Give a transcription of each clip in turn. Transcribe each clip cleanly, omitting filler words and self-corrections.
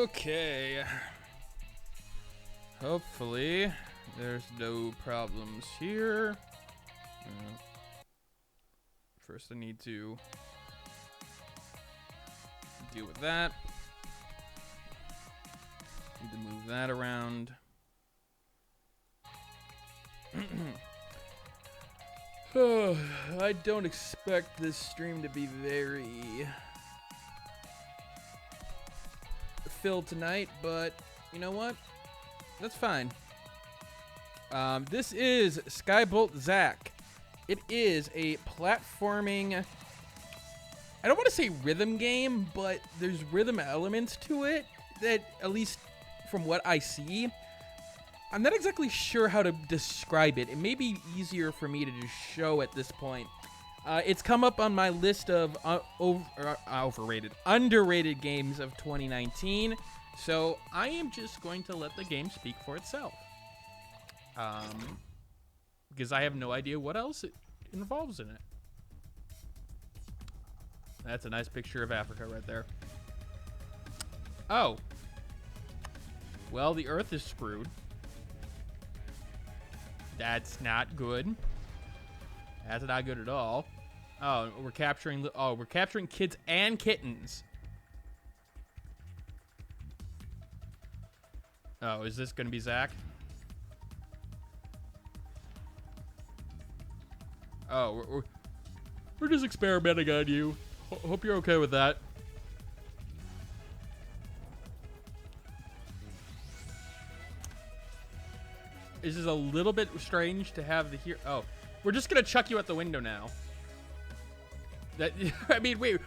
Okay. Hopefully, there's no problems here. First, I need to deal with that. Need to move that around. I don't expect this stream to be very filled tonight, but you know what? That's fine. This is Skybolt Zack. It is a platforming, I don't want to say rhythm game, but there's rhythm elements to it that, at least from what I see, I'm not exactly sure how to describe it. It may be easier for me to just show at this point. It's come up on my list of underrated games of 2019. So I am just going to let the game speak for itself. Because I have no idea what else it involves in it. That's a nice picture of Africa right there. Oh. Well, the Earth is screwed. That's not good. That's not good at all. Oh, we're capturing kids and kittens. Oh, is this gonna be Zack? Oh, we're just experimenting on you. Hope you're okay with that. This is a little bit strange to have the here. Oh, we're just gonna chuck you out the window now. That I mean, wait.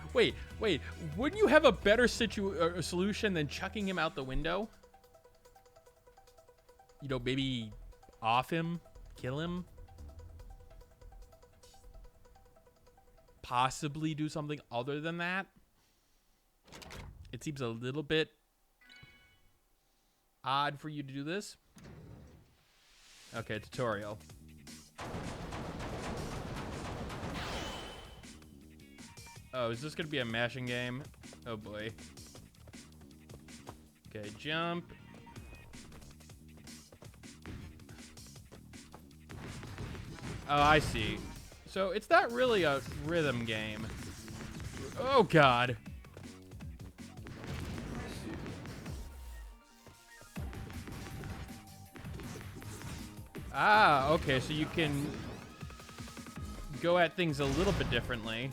Wouldn't you have a better solution than chucking him out the window? You know, maybe off him, kill him, possibly do something other than that. It seems a little bit odd for you to do this. Okay, tutorial. Oh, is this gonna be a mashing game? Oh boy. Okay, jump. Oh, I see. So it's not really a rhythm game. Oh god. Ah, okay, so you can go at things a little bit differently.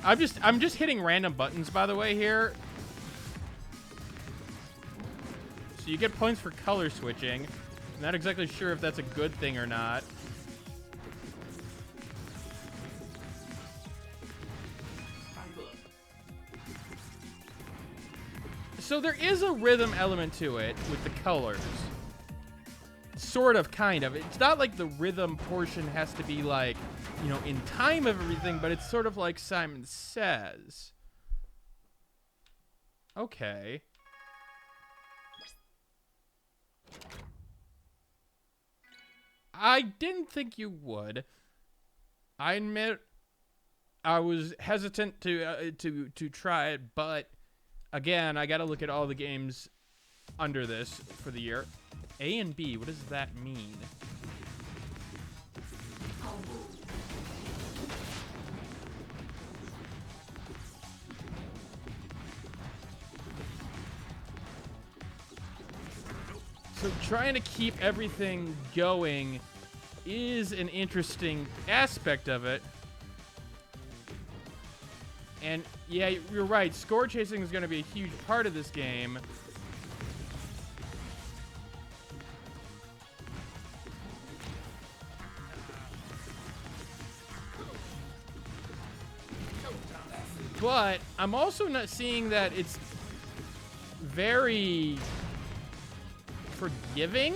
I'm just hitting random buttons, by the way, here. So you get points for color switching. I'm not exactly sure if that's a good thing or not. So there is a rhythm element to it with the colors. Sort of, kind of. It's not like the rhythm portion has to be like, you know, in time of everything, but it's sort of like Simon Says. Okay. I didn't think you would. I admit I was hesitant to try it, but again, I got to look at all the games under this for the year. A and B, what does that mean? So trying to keep everything going is an interesting aspect of it. And yeah, you're right. Score chasing is going to be a huge part of this game. But I'm also not seeing that it's very forgiving,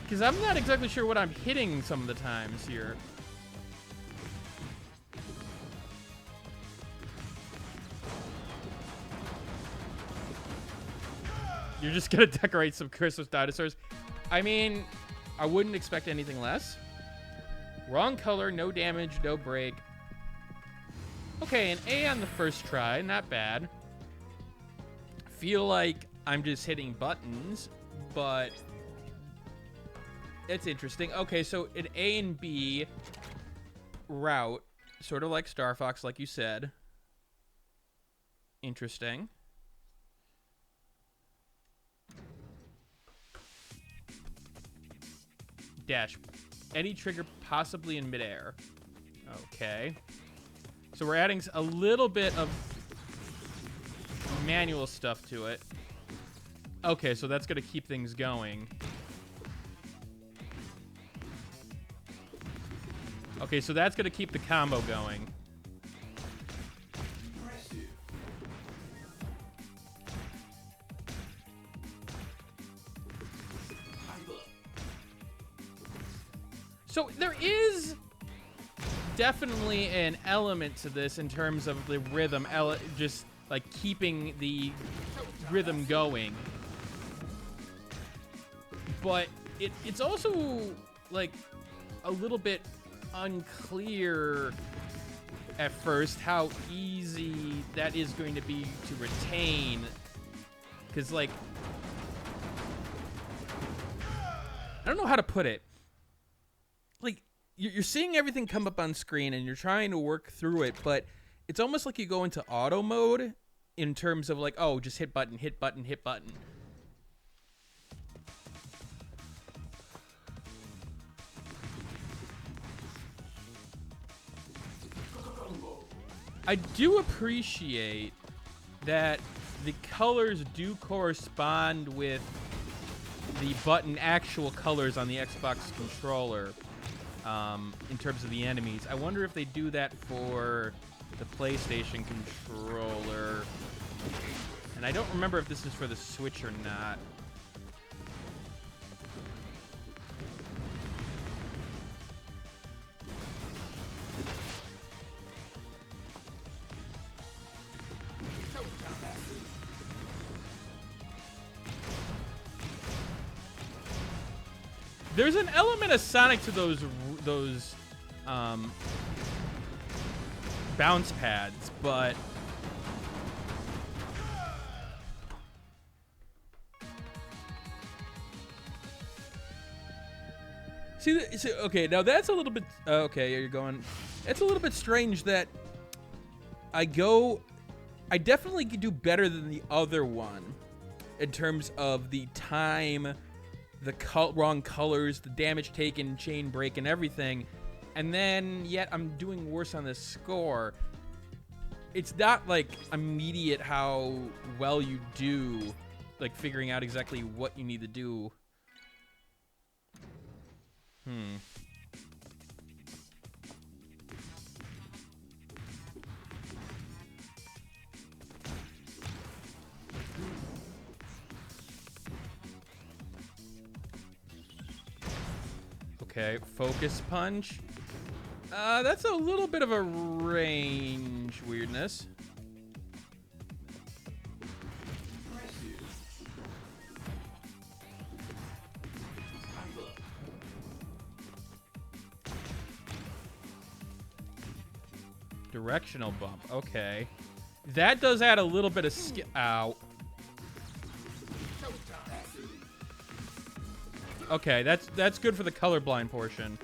because I'm not exactly sure what I'm hitting some of the times here. You're just gonna decorate some Christmas dinosaurs. I mean, I wouldn't expect anything less. Wrong color, no damage, no break. Okay, an A on the first try. Not bad. Feel like I'm just hitting buttons, but it's interesting. Okay, so an A and B route, sort of like Star Fox, like you said. Interesting. Dash. Any trigger possibly in midair. Okay. So we're adding a little bit of manual stuff to it. Okay, so that's going to keep things going. Okay, so that's going to keep the combo going. So there is definitely an element to this in terms of the rhythm, just like keeping the rhythm going. But it's also like a little bit unclear at first how easy that is going to be to retain. Because, like, I don't know how to put it. Like, you're seeing everything come up on screen and you're trying to work through it, but it's almost like you go into auto mode in terms of like, oh, just hit button, hit button, hit button. I do appreciate that the colors do correspond with the button actual colors on the Xbox controller. In terms of the enemies. I wonder if they do that for the PlayStation controller. And I don't remember if this is for the Switch or not. There's an element of Sonic to those bounce pads, but see, okay, now that's a little bit okay. You're going. It's a little bit strange that I definitely could do better than the other one in terms of the time, the wrong colors, the damage taken, chain break, and everything. And then, yet, I'm doing worse on the score. It's not, like, immediate how well you do, like, figuring out exactly what you need to do. Okay, focus punch. That's a little bit of a range weirdness. Directional bump. Okay. That does add a little bit of skill. Ow. Okay, that's good for the colorblind portion.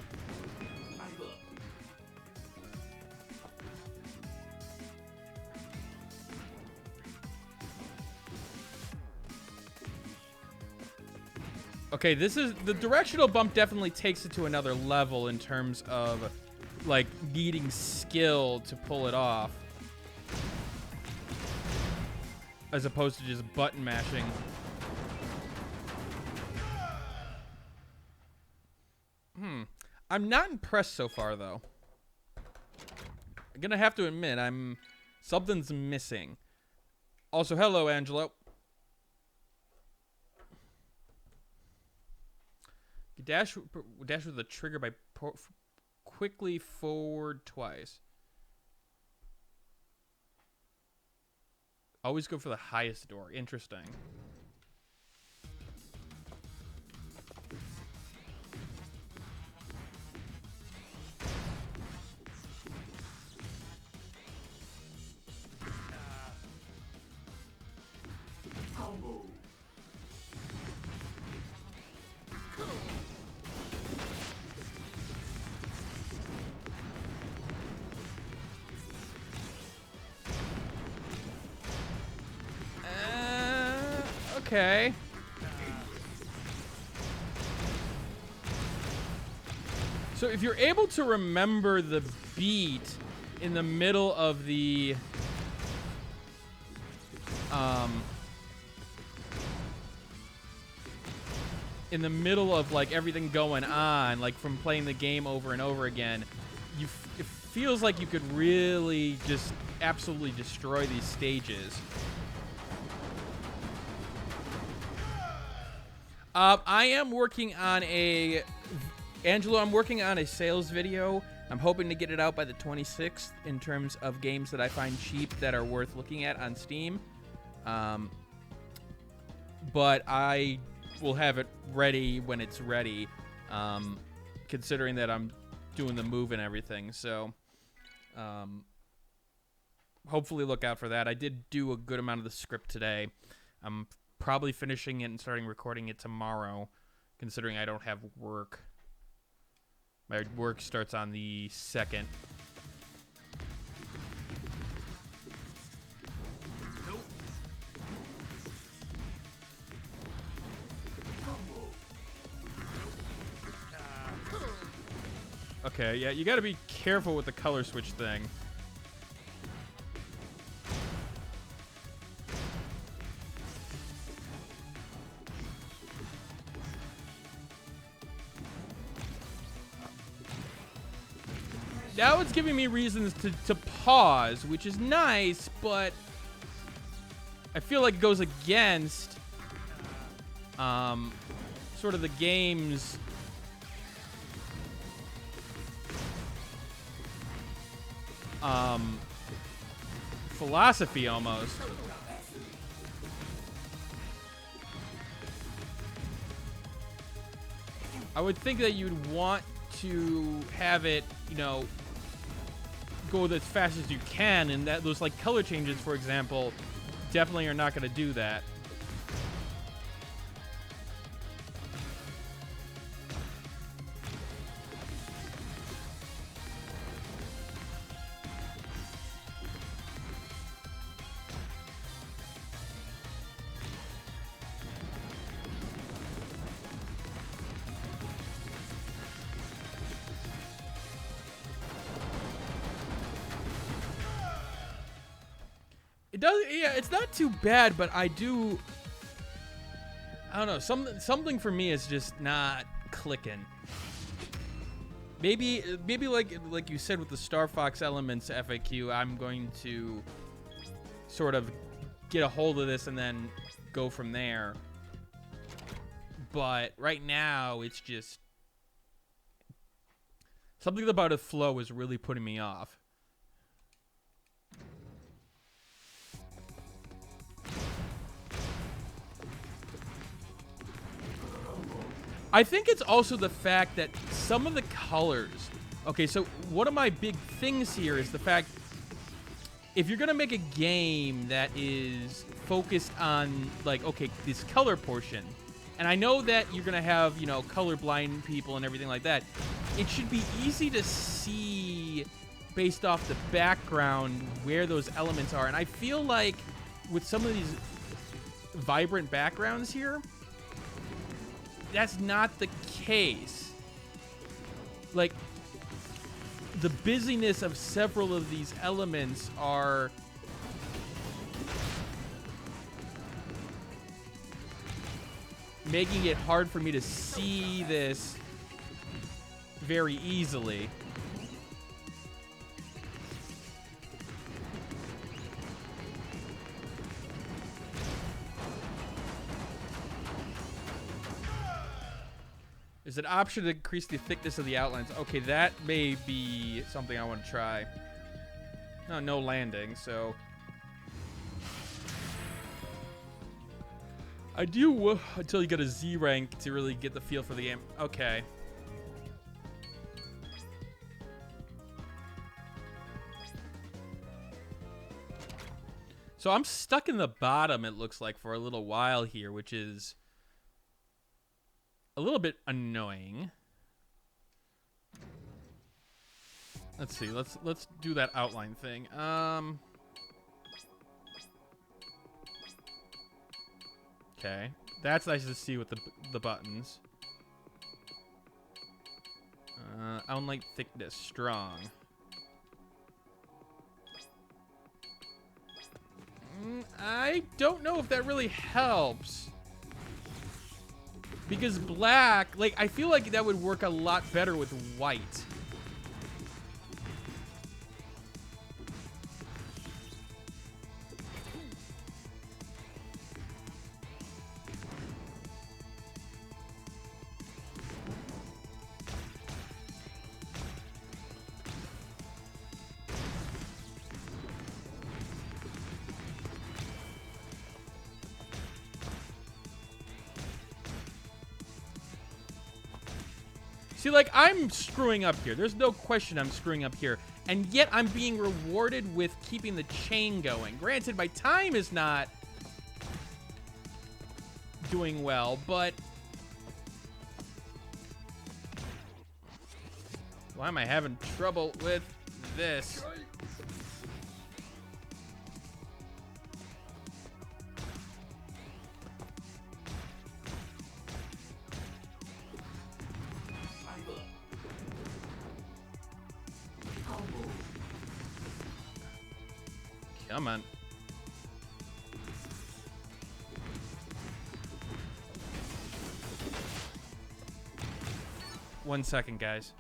Okay, this is the directional bump definitely takes it to another level in terms of like needing skill to pull it off as opposed to just button mashing. I'm not impressed so far though. I'm gonna have to admit something's missing. Also, hello Angelo. Dash with the trigger by quickly forward twice. Always go for the highest door. Interesting. Okay. So if you're able to remember the beat in the middle of the in the middle of like everything going on, like from playing the game over and over again, it feels like you could really just absolutely destroy these stages. I am working on Angelo, I'm working on a sales video. I'm hoping to get it out by the 26th in terms of games that I find cheap that are worth looking at on Steam. But I will have it ready when it's ready, considering that I'm doing the move and everything. So hopefully look out for that. I did do a good amount of the script today. I'm probably finishing it and starting recording it tomorrow, considering I don't have work. My work starts on the 2nd. Okay, yeah, you gotta be careful with the color switch thing. Now it's giving me reasons to pause, which is nice, but I feel like it goes against sort of the game's philosophy almost. I would think that you'd want to have it, you know, go as fast as you can, and that those like color changes, for example, definitely are not going to do that. It does, yeah, it's not too bad, but I don't know, something for me is just not clicking. Maybe like you said with the Star Fox Elements FAQ, I'm going to sort of get a hold of this and then go from there. But right now, it's just something about the flow is really putting me off. I think it's also the fact that some of the colors... Okay, so one of my big things here is the fact, if you're going to make a game that is focused on, like, okay, this color portion, and I know that you're going to have, you know, colorblind people and everything like that, it should be easy to see, based off the background, where those elements are. And I feel like with some of these vibrant backgrounds here, that's not the case. Like, the busyness of several of these elements are making it hard for me to see this very easily. There's an option to increase the thickness of the outlines. Okay, that may be something I want to try. Oh, no landing, so... I do until you get a Z rank to really get the feel for the game. Okay. So I'm stuck in the bottom, it looks like, for a little while here, which is a little bit annoying. Let's see. Let's do that outline thing. Okay. That's nice to see with the buttons. Unlike thickness, strong. I don't know if that really helps. Because black, like, I feel like that would work a lot better with white. See, like, I'm screwing up here. There's no question I'm screwing up here. And yet I'm being rewarded with keeping the chain going. Granted, my time is not doing well, but... Why am I having trouble with this? Come on. One second, guys.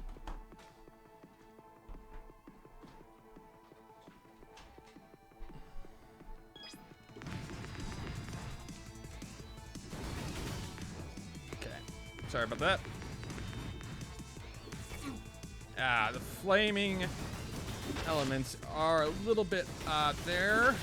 Okay. Sorry about that. Ah, the flaming elements are a little bit odd there.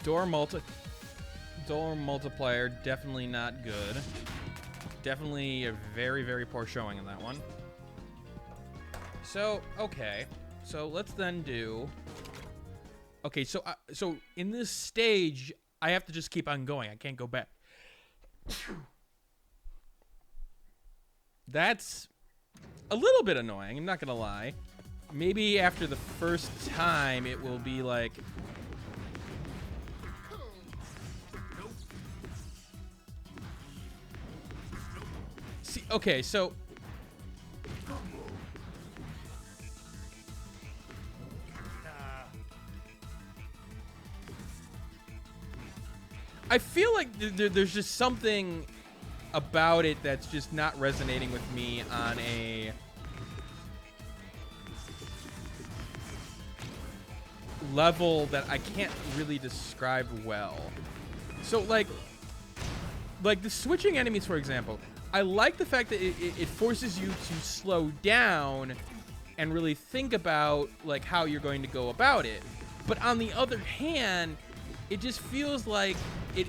Door multiplier, definitely not good. Definitely a very, very poor showing in that one. So, okay. So let's then do... Okay, so in this stage, I have to just keep on going. I can't go back. That's a little bit annoying, I'm not gonna lie. Maybe after the first time, it will be like... See, okay, so... I feel like there's just something about it that's just not resonating with me on a level that I can't really describe well. So, like the switching enemies, for example, I like the fact that it forces you to slow down and really think about, like, how you're going to go about it. But on the other hand, it just feels like it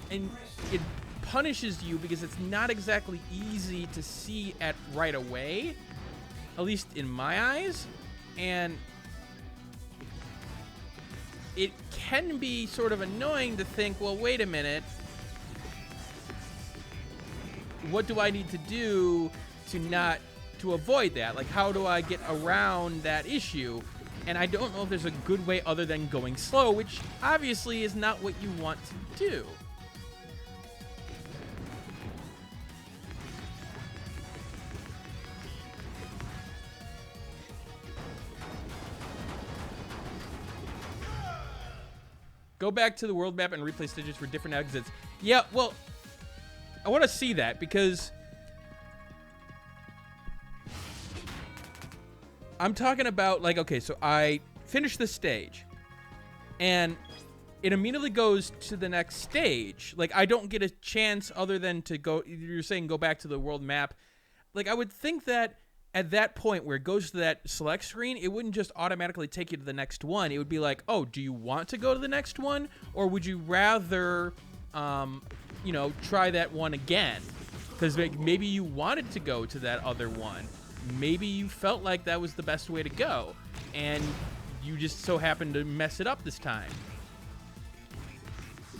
punishes you because it's not exactly easy to see at right away, at least in my eyes, and it can be sort of annoying to think, well, wait a minute, what do I need to do to avoid that? Like, how do I get around that issue? And I don't know if there's a good way other than going slow, which obviously is not what you want to do. Go back to the world map and replay stages for different exits. Yeah, well, I want to see that because I'm talking about, like, okay, so I finished this stage and it immediately goes to the next stage. Like, I don't get a chance other than to go, you're saying go back to the world map. Like, I would think that at that point where it goes to that select screen, it wouldn't just automatically take you to the next one. It would be like, oh, do you want to go to the next one? Or would you rather, you know, try that one again? Because maybe you wanted to go to that other one. Maybe you felt like that was the best way to go, and you just so happened to mess it up this time.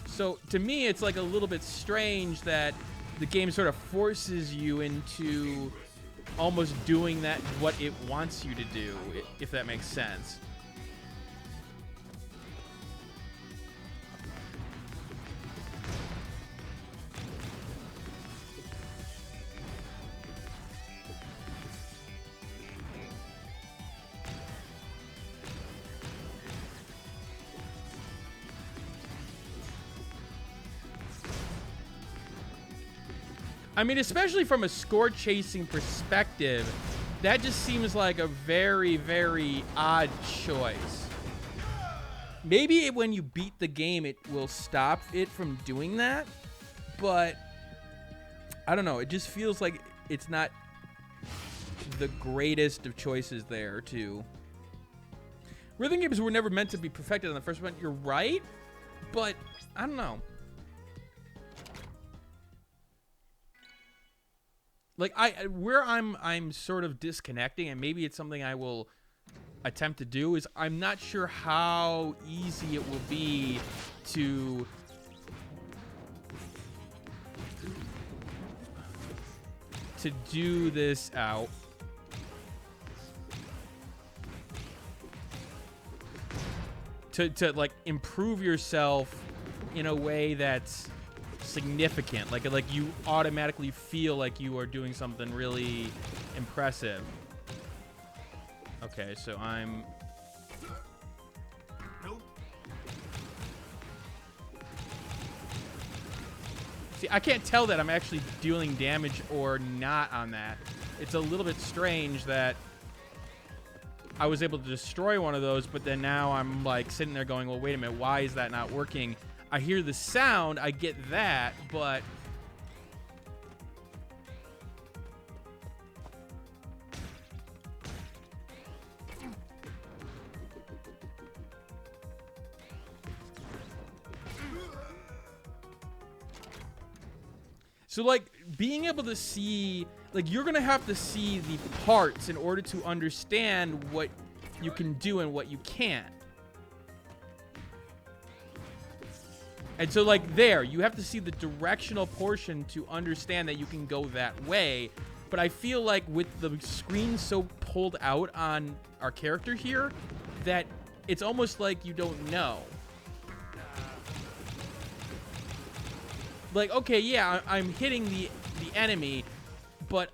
So to me, it's like a little bit strange that the game sort of forces you into almost doing that what it wants you to do, if that makes sense. I mean, especially from a score chasing perspective, that just seems like a very, very odd choice. Maybe when you beat the game, it will stop it from doing that, but I don't know. It just feels like it's not the greatest of choices there, too. Rhythm games were never meant to be perfected on the first one. You're right, but I don't know. Like where I'm sort of disconnecting, and maybe it's something I will attempt to do, is I'm not sure how easy it will be to do this out. To like improve yourself in a way that's significant, like you automatically feel like you are doing something really impressive. Okay, so I'm see, I can't tell that I'm actually dealing damage or not on that. It's a little bit strange that I was able to destroy one of those, but then now I'm like sitting there going, well, wait a minute, why is that not working? I hear the sound, I get that, but so like being able to see, like you're gonna have to see the parts in order to understand what you can do and what you can't. And so, like, there, you have to see the directional portion to understand that you can go that way. But I feel like with the screen so pulled out on our character here, that it's almost like you don't know. Like, okay, yeah, I'm hitting the enemy, but,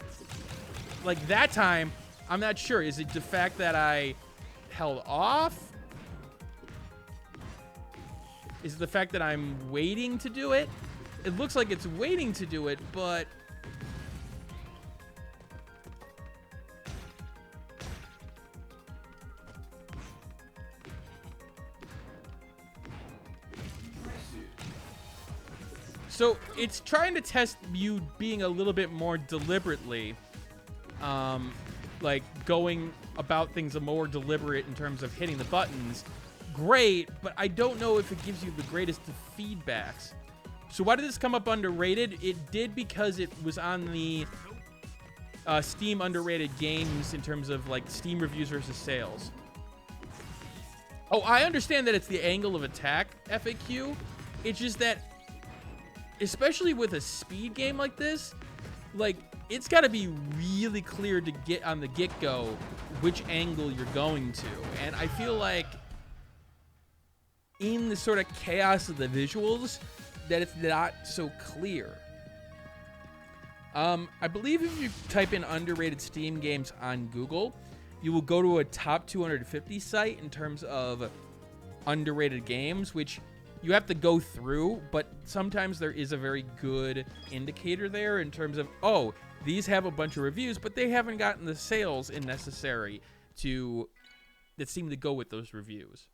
like, that time, I'm not sure. Is it the fact that I held off? Is it the fact that I'm waiting to do it? It looks like it's waiting to do it, but so it's trying to test you being a little bit more deliberately, like going about things more deliberate in terms of hitting the buttons. Great, but I don't know if it gives you the greatest of feedbacks. So why did this come up underrated? It did because it was on the Steam underrated games in terms of like Steam reviews versus sales. Oh, I understand that it's the angle of attack FAQ. It's just that, especially with a speed game like this, like it's got to be really clear to get on the get-go which angle you're going to. And I feel like in the sort of chaos of the visuals, that it's not so clear. I believe if you type in underrated Steam games on Google, you will go to a top 250 site in terms of underrated games, which you have to go through, but sometimes there is a very good indicator there in terms of, oh, these have a bunch of reviews, but they haven't gotten the sales necessary that seem to go with those reviews.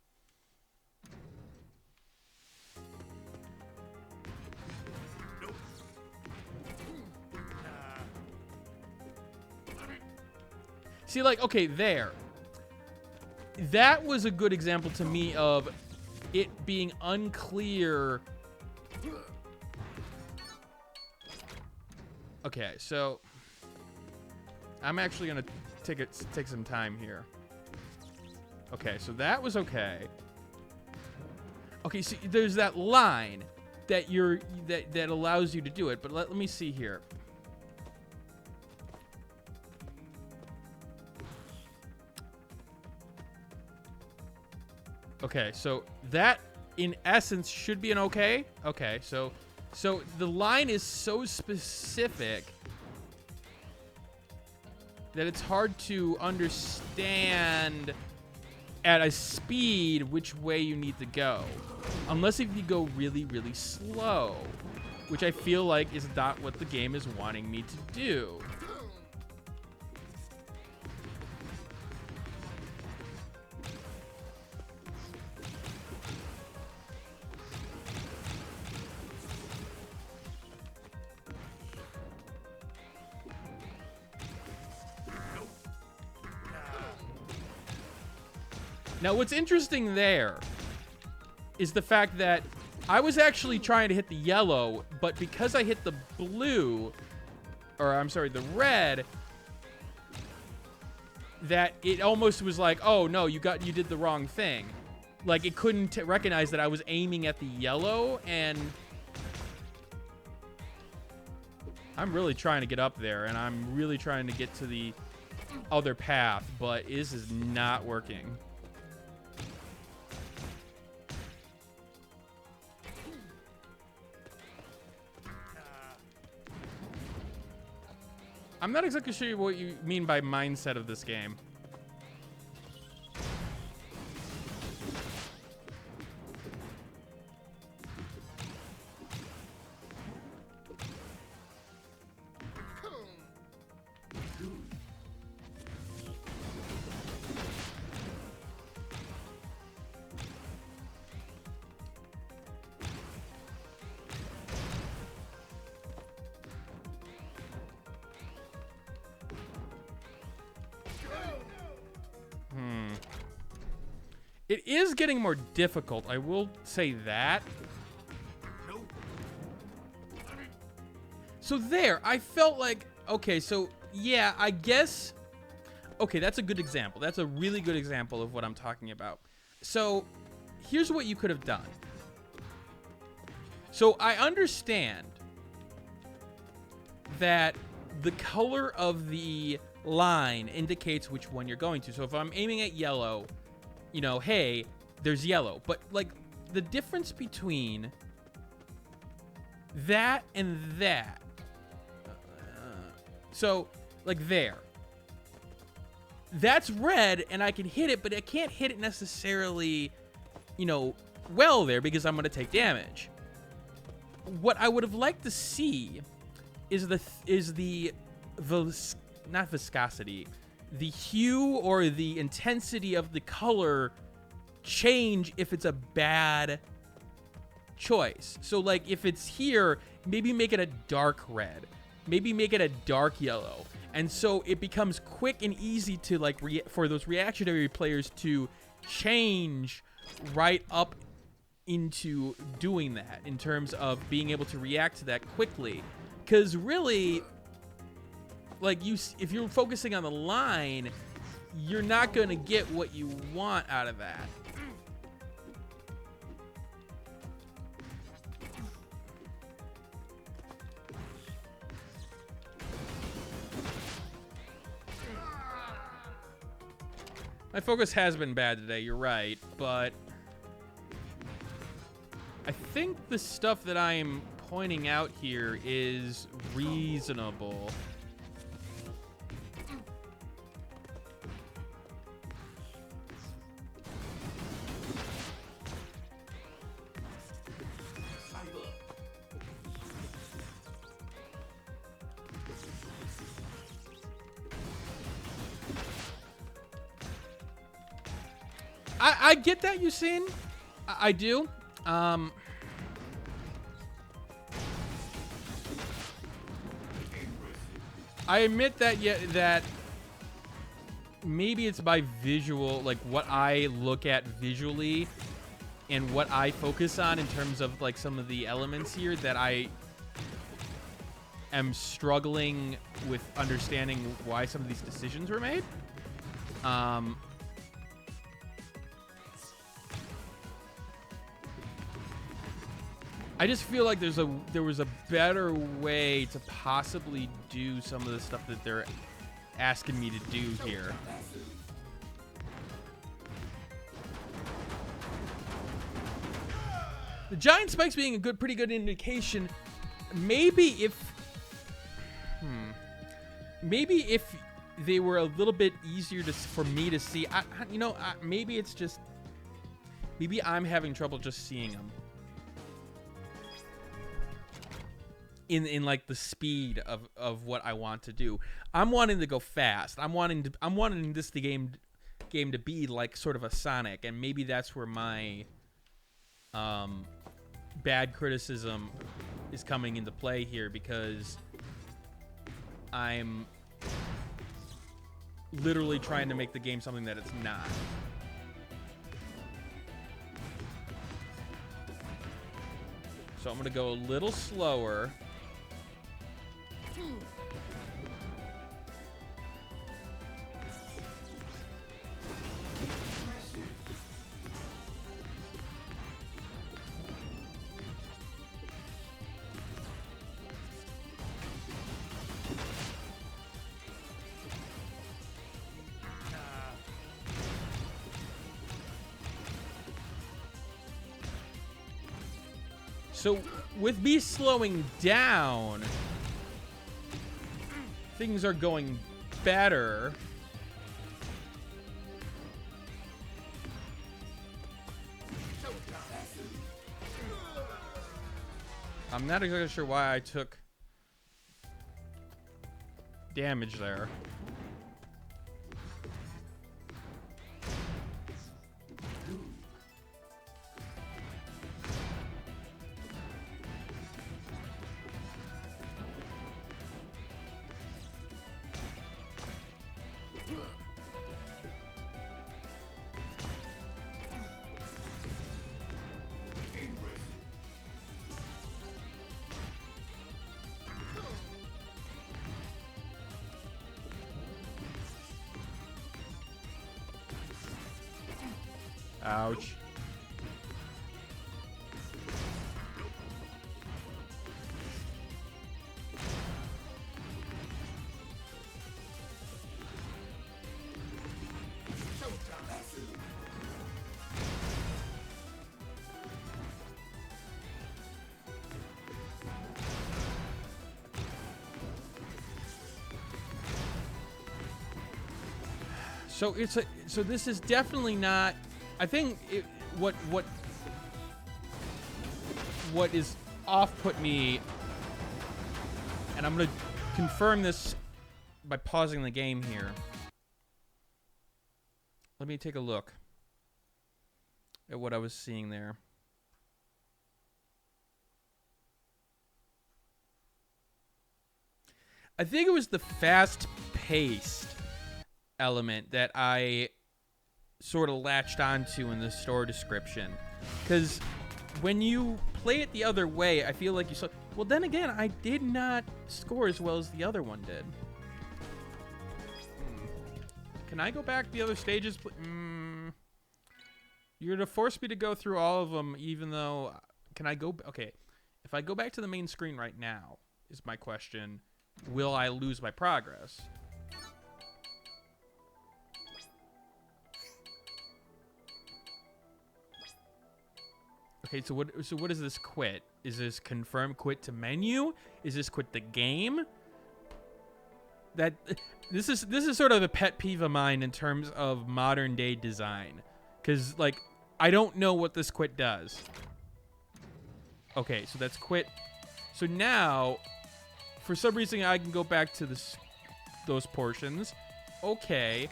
See, like, okay, there. That was a good example to me of it being unclear. Okay, so I'm actually gonna take some time here. Okay, so that was okay. Okay, so there's that line, that allows you to do it. But let me see here. Okay, so that in essence should be an okay. Okay, so the line is so specific that it's hard to understand at a speed which way you need to go. Unless if you go really, really slow, which I feel like is not what the game is wanting me to do. Now, what's interesting there is the fact that I was actually trying to hit the yellow, but because I hit the blue, or I'm sorry, the red, that it almost was like, oh no, you did the wrong thing. Like it couldn't recognize that I was aiming at the yellow, and I'm really trying to get up there, and I'm really trying to get to the other path, but this is not working. I'm not exactly sure what you mean by mindset of this game. It is getting more difficult, I will say that. So there, I felt like, okay, so yeah, I guess, okay, that's a good example. That's a really good example of what I'm talking about. So here's what you could have done. So I understand that the color of the line indicates which one you're going to. So if I'm aiming at yellow, you know, hey, there's yellow. But, like, the difference between that and that. So, like, there. That's red, and I can hit it, but I can't hit it necessarily, you know, well there because I'm going to take damage. What I would have liked to see is not viscosity, the hue or the intensity of the color change if it's a bad choice. So like if it's here, maybe make it a dark red, maybe make it a dark yellow. And so it becomes quick and easy to like for those reactionary players to change right up into doing that in terms of being able to react to that quickly. Because really, like if you're focusing on the line, you're not going to get what you want out of that. My focus has been bad today, you're right, but I think the stuff that I'm pointing out here is reasonable. I get that, Yusin. I do. I admit that that maybe it's by visual, like what I look at visually and what I focus on in terms of like some of the elements here that I am struggling with understanding why some of these decisions were made. I just feel like there was a better way to possibly do some of the stuff that they're asking me to do here. The giant spikes being a pretty good indication. Maybe if they were a little bit easier for me to see. Maybe it's just maybe I'm having trouble just seeing them in like the speed of what I want to do. I'm wanting to go fast. I'm wanting this game to be like sort of a Sonic, and maybe that's where my bad criticism is coming into play here, because I'm literally trying to make the game something that it's not. So I'm going to go a little slower. So with me slowing down, things are going better. I'm not exactly sure why I took damage there. Ouch. So this is definitely not. I think what is off-put me, and I'm gonna confirm this by pausing the game here. Let me take a look at what I was seeing there. I think it was the fast-paced element that I sort of latched onto in the store description, because when you play it the other way, I feel like you saw. Well, then again, I did not score as well as the other one did. Can I go back the other stages? You're gonna force me to go through all of them, even though. Can I go? Okay, if I go back to the main screen right now, is my question. Will I lose my progress? Okay, so what is this quit? Is this confirm quit to menu? Is this quit the game? That this is sort of a pet peeve of mine in terms of modern day design, because like I don't know what this quit does. Okay, so that's quit. So now, for some reason, I can go back to those portions. Okay,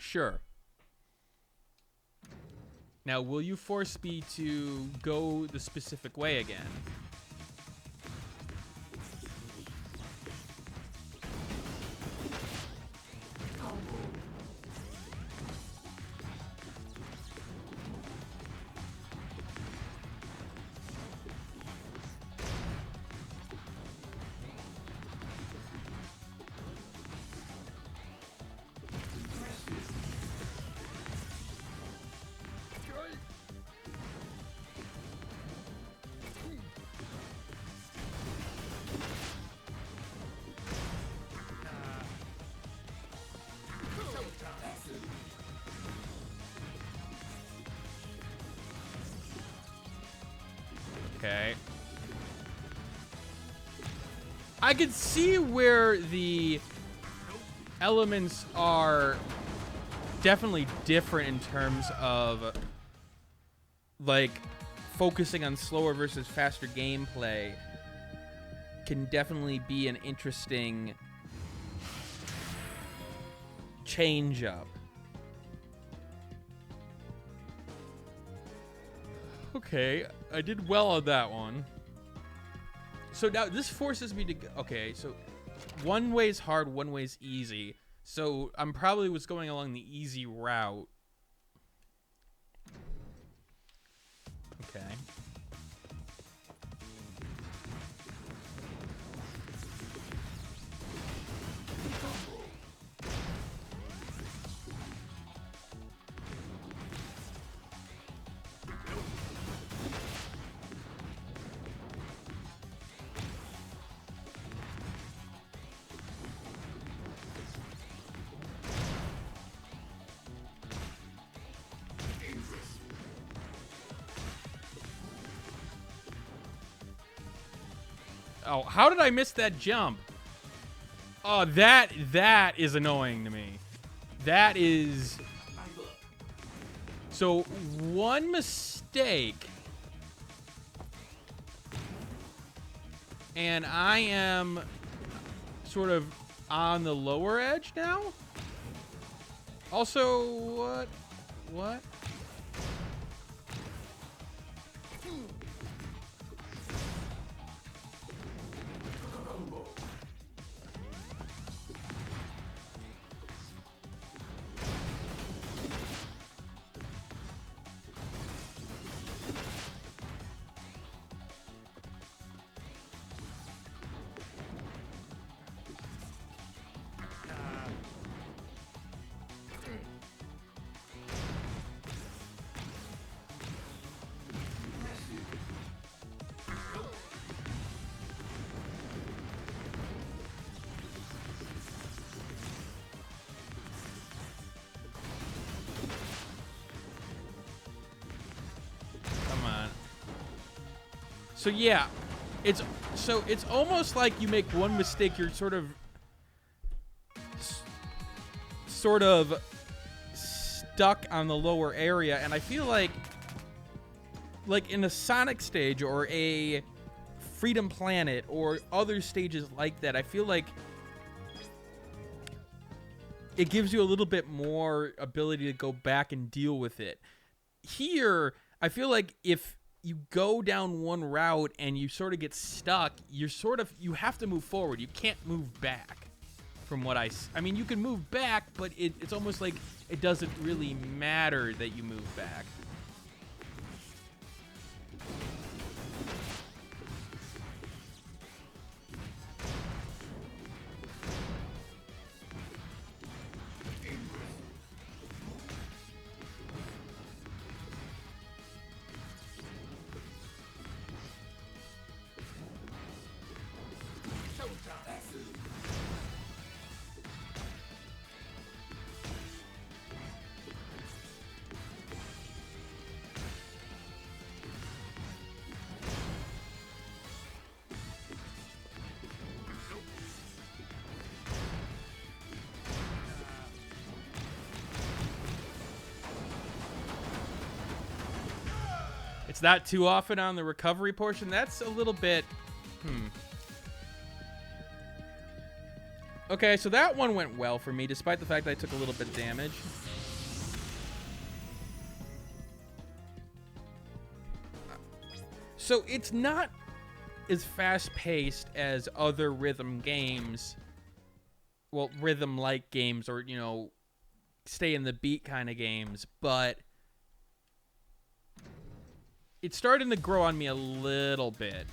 sure. Now, will you force me to go the specific way again? Okay. I could see where the elements are definitely different in terms of, like, focusing on slower versus faster gameplay can definitely be an interesting change up. Okay, I did well on that one. So now this forces me to go. Okay, so one way's hard, one way's easy. So I'm probably was going along the easy route. Okay. Oh, how did I miss that jump? Oh, that is annoying to me. That is... So, one mistake... And I am sort of on the lower edge now? Also, what? What? So yeah, it's almost like you make one mistake, you're sort of stuck on the lower area, and I feel like in a Sonic stage or a Freedom Planet or other stages like that, I feel like it gives you a little bit more ability to go back and deal with it. Here, I feel like if you go down one route and you sort of get stuck, you have to move forward. You can't move back. From what I mean, you can move back, but it's almost like it doesn't really matter that you move back. It's not too often on the recovery portion. That's a little bit... Okay, so that one went well for me, despite the fact that I took a little bit of damage. So it's not as fast-paced as other rhythm games. Well, rhythm-like games or, you know, stay in the beat kind of games, but... It's starting to grow on me a little bit.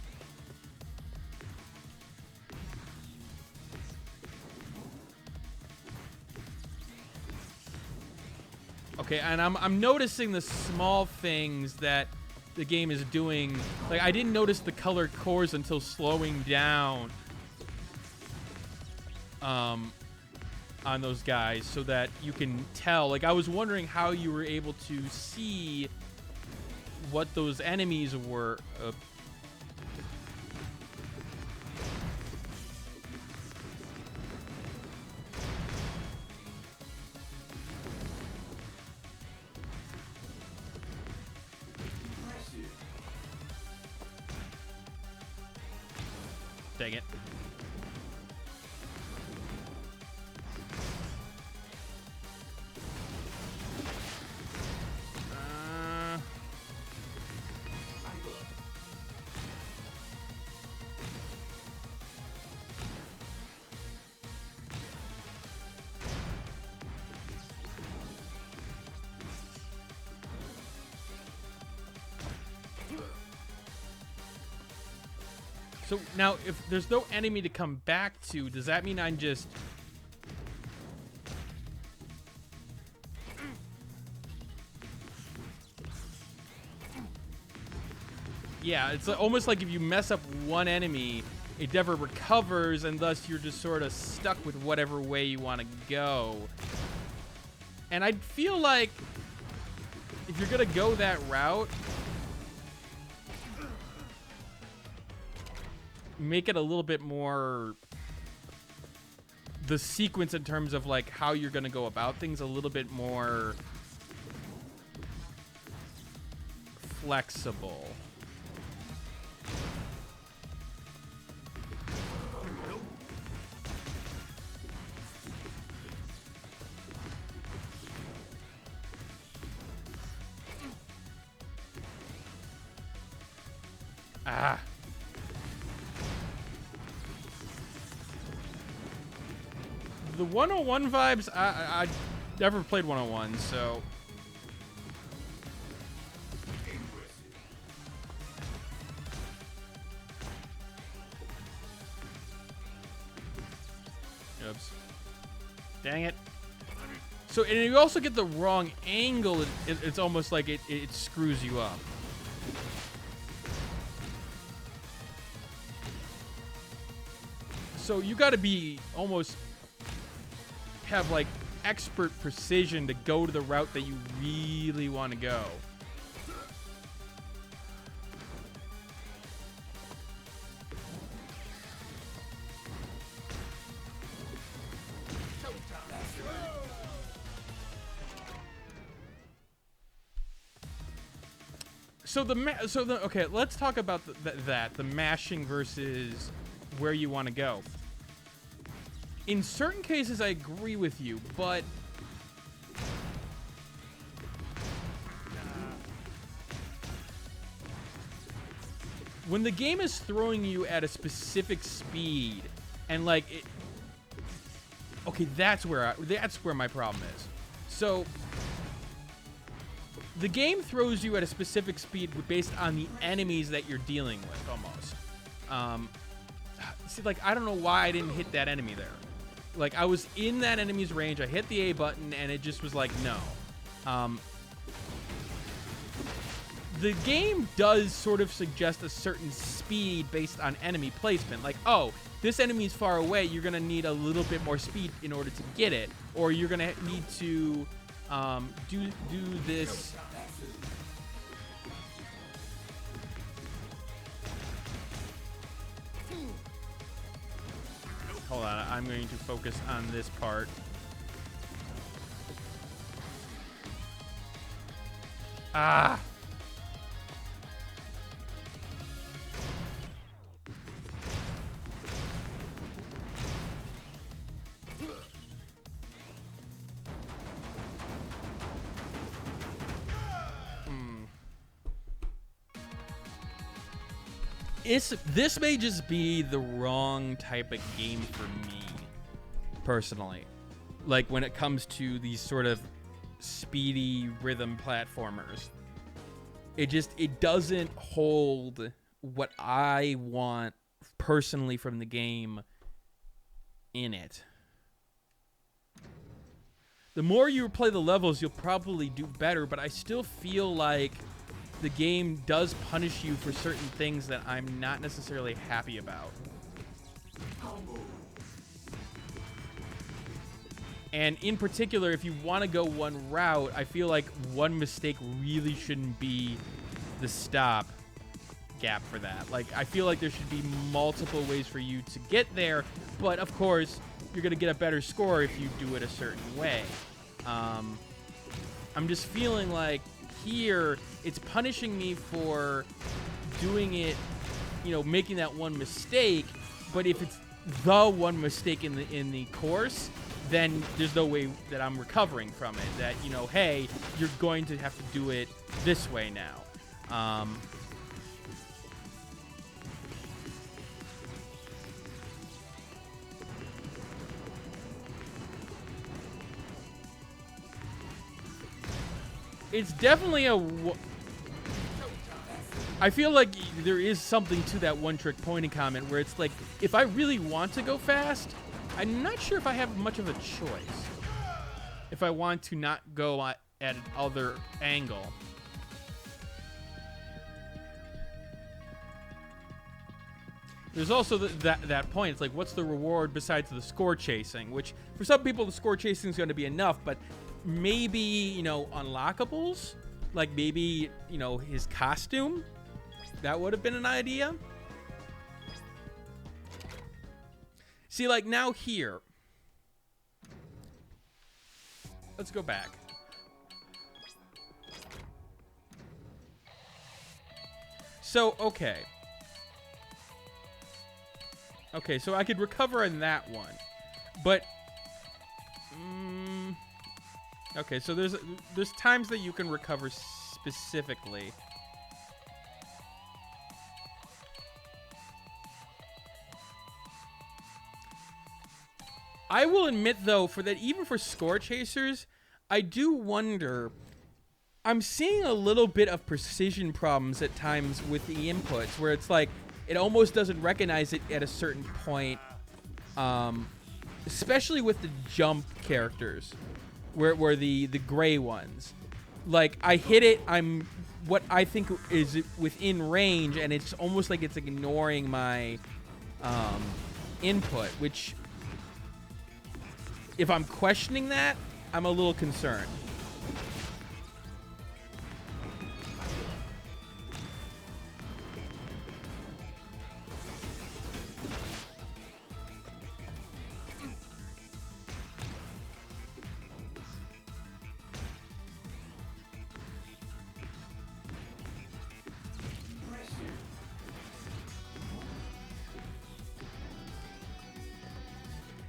Okay, and I'm noticing the small things that the game is doing. Like, I didn't notice the colored cores until slowing down on those guys so that you can tell. Like, I was wondering how you were able to see what those enemies were Dang it. So now, if there's no enemy to come back to, does that mean I'm just... Yeah, it's almost like if you mess up one enemy, it never recovers, and thus you're just sort of stuck with whatever way you want to go. And I feel like if you're going to go that route, make it a little bit more, the sequence in terms of like how you're going to go about things, a little bit more flexible. Ah. The 101 vibes, I never played 101, so... Oops. Dang it. So, and you also get the wrong angle, it's almost like it screws you up. So you gotta be almost... have like expert precision to go to the route that you really want to go. So okay, let's talk about the mashing versus where you want to go. In certain cases, I agree with you, but when the game is throwing you at a specific speed, and like it, okay, that's where my problem is. So the game throws you at a specific speed based on the enemies that you're dealing with, almost. See, like, I don't know why I didn't hit that enemy there. Like, I was in that enemy's range, I hit the A button, and it just was like, no. The game does sort of suggest a certain speed based on enemy placement. Like, oh, this enemy's far away, you're going to need a little bit more speed in order to get it. Or you're going to need to do this... Hold on, I'm going to focus on this part. Ah! This may just be the wrong type of game for me, personally. Like, when it comes to these sort of speedy rhythm platformers. It doesn't hold what I want personally from the game in it. The more you play the levels, you'll probably do better, but I still feel like the game does punish you for certain things that I'm not necessarily happy about. And in particular, if you want to go one route, I feel like one mistake really shouldn't be the stop gap for that. Like, I feel like there should be multiple ways for you to get there, but of course, you're going to get a better score if you do it a certain way. I'm just feeling like here, it's punishing me for doing it, you know, making that one mistake, But if it's the one mistake in the course, then there's no way that I'm recovering from it. That, you know, hey, you're going to have to do it this way now. It's definitely I feel like there is something to that one-trick pointing comment where it's like, if I really want to go fast, I'm not sure if I have much of a choice. If I want to not go at an other angle. There's also that point. It's like, what's the reward besides the score chasing? Which, for some people, the score chasing is going to be enough, but maybe, you know, unlockables? Like maybe, you know, his costume? That would have been an idea. See, like now here. Let's go back. So, okay. Okay, so I could recover in that one. But okay, so there's times that you can recover specifically. I will admit, though, for that, even for score chasers, I do wonder. I'm seeing a little bit of precision problems at times with the inputs, where it's like it almost doesn't recognize it at a certain point, especially with the jump characters, where the gray ones. Like, I hit it, I'm what I think is within range, and it's almost like it's ignoring my input, which, if I'm questioning that, I'm a little concerned.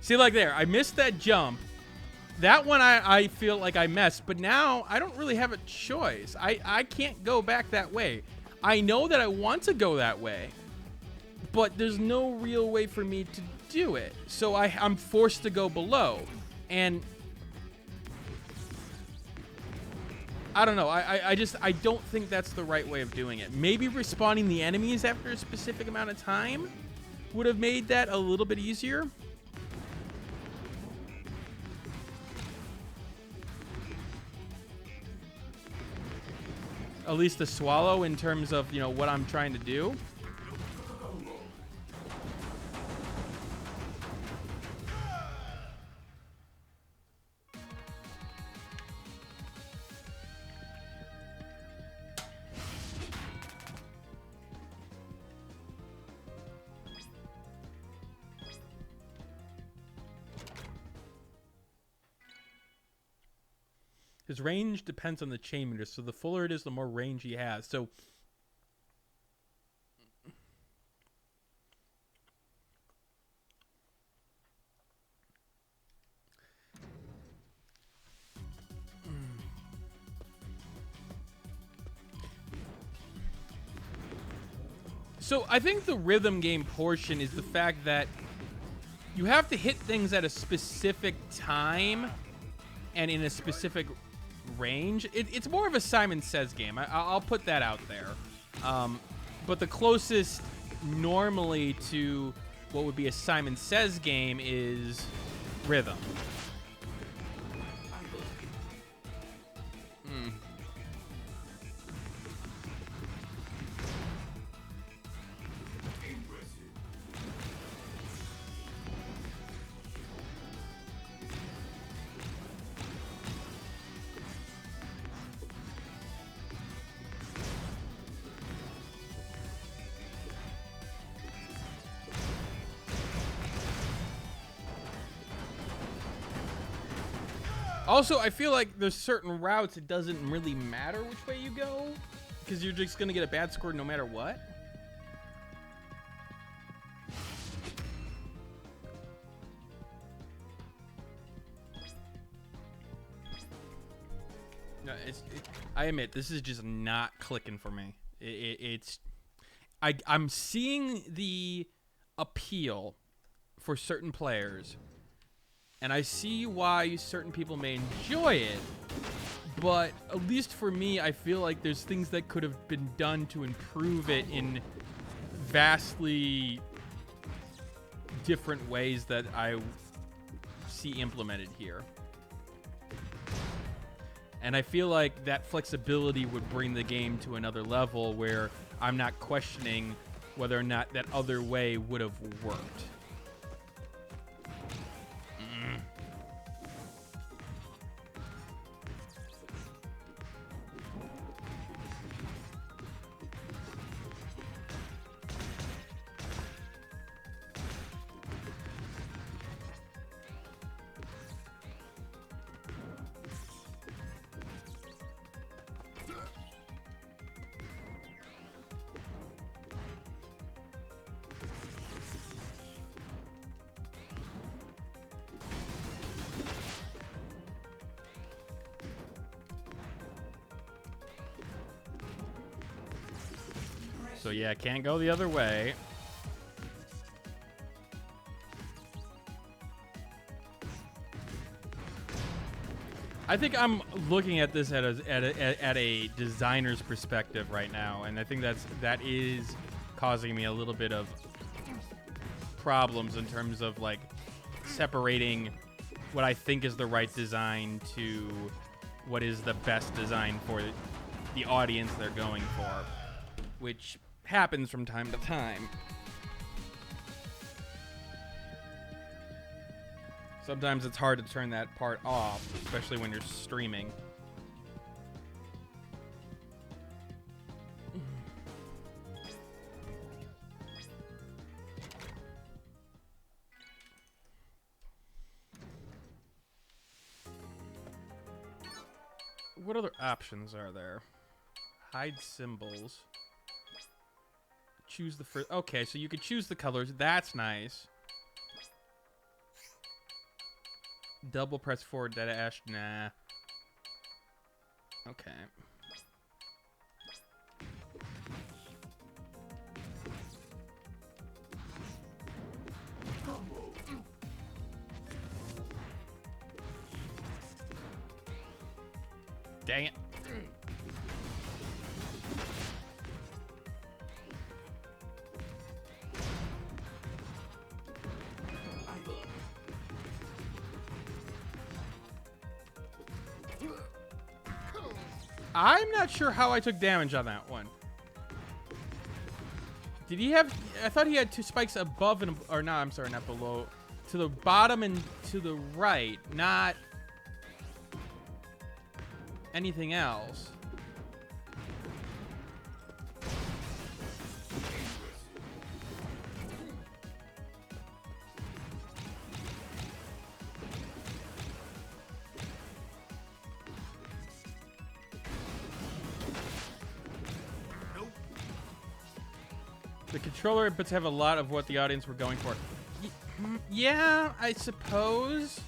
See, like there, I missed that jump. That one I feel like I messed, but now I don't really have a choice. I can't go back that way. I know that I want to go that way, but there's no real way for me to do it. So I'm forced to go below. And I don't know. I don't think that's the right way of doing it. Maybe respawning the enemies after a specific amount of time would have made that a little bit easier. At least the swallow in terms of, you know, what I'm trying to do. His range depends on the chain meter, so the fuller it is, the more range he has. So I think the rhythm game portion is the fact that you have to hit things at a specific time and in a specific range. It's more of a Simon Says game. I'll put that out there. But the closest normally to what would be a Simon Says game is rhythm. Also, I feel like there's certain routes it doesn't really matter which way you go, because you're just going to get a bad score no matter what. I admit this is just not clicking for me. I'm seeing the appeal for certain players, and I see why certain people may enjoy it, but at least for me, I feel like there's things that could have been done to improve it in vastly different ways that I see implemented here. And I feel like that flexibility would bring the game to another level where I'm not questioning whether or not that other way would have worked. So yeah, can't go the other way. I think I'm looking at this at a designer's perspective right now, and I think that is causing me a little bit of problems in terms of like separating what I think is the right design to what is the best design for the audience they're going for, which happens from time to time. Sometimes it's hard to turn that part off, especially when you're streaming. What other options are there? Hide symbols. Choose the first. Okay, so you could choose the colors. That's nice. Double press forward dash. Nah. Okay. Dang it. I'm not sure how I took damage on that one. Did he have... I thought he had two spikes above and... Or no, I'm sorry, not below. To the bottom and to the right, not anything else. The controller inputs have a lot of what the audience were going for. Yeah, I suppose.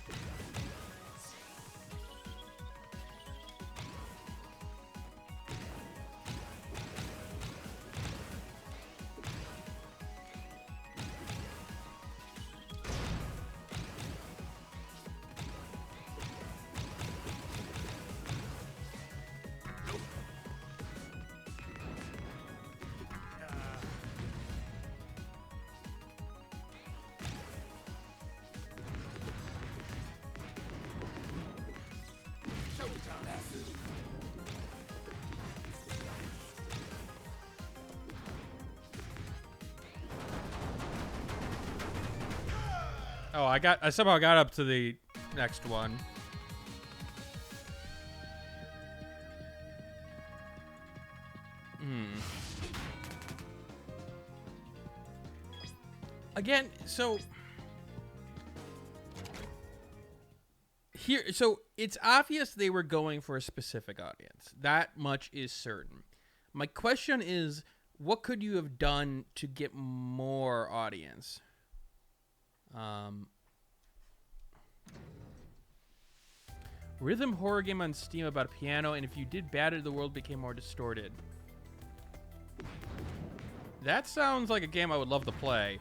Oh, I somehow got up to the next one. Again, so here, so it's obvious they were going for a specific audience. That much is certain. My question is, what could you have done to get more audience? Rhythm horror game on Steam about a piano, and if you did bad, the world became more distorted. That sounds like a game I would love to play.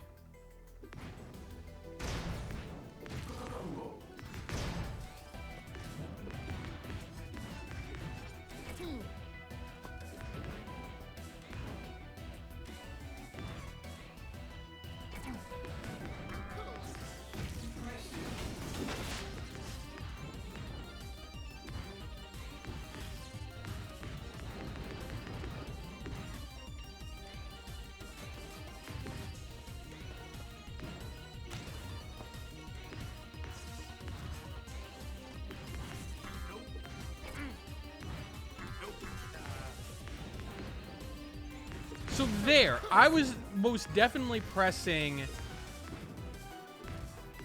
So there, I was most definitely pressing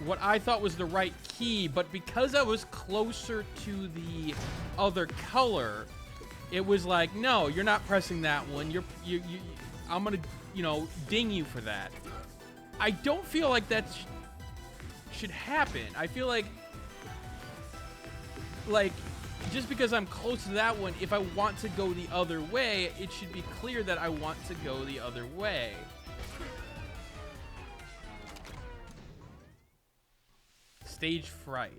what I thought was the right key, but because I was closer to the other color, it was like, no, you're not pressing that one. I'm gonna, ding you for that. I don't feel like that should happen. I feel like just because I'm close to that one, if I want to go the other way, it should be clear that I want to go the other way. Stage fright.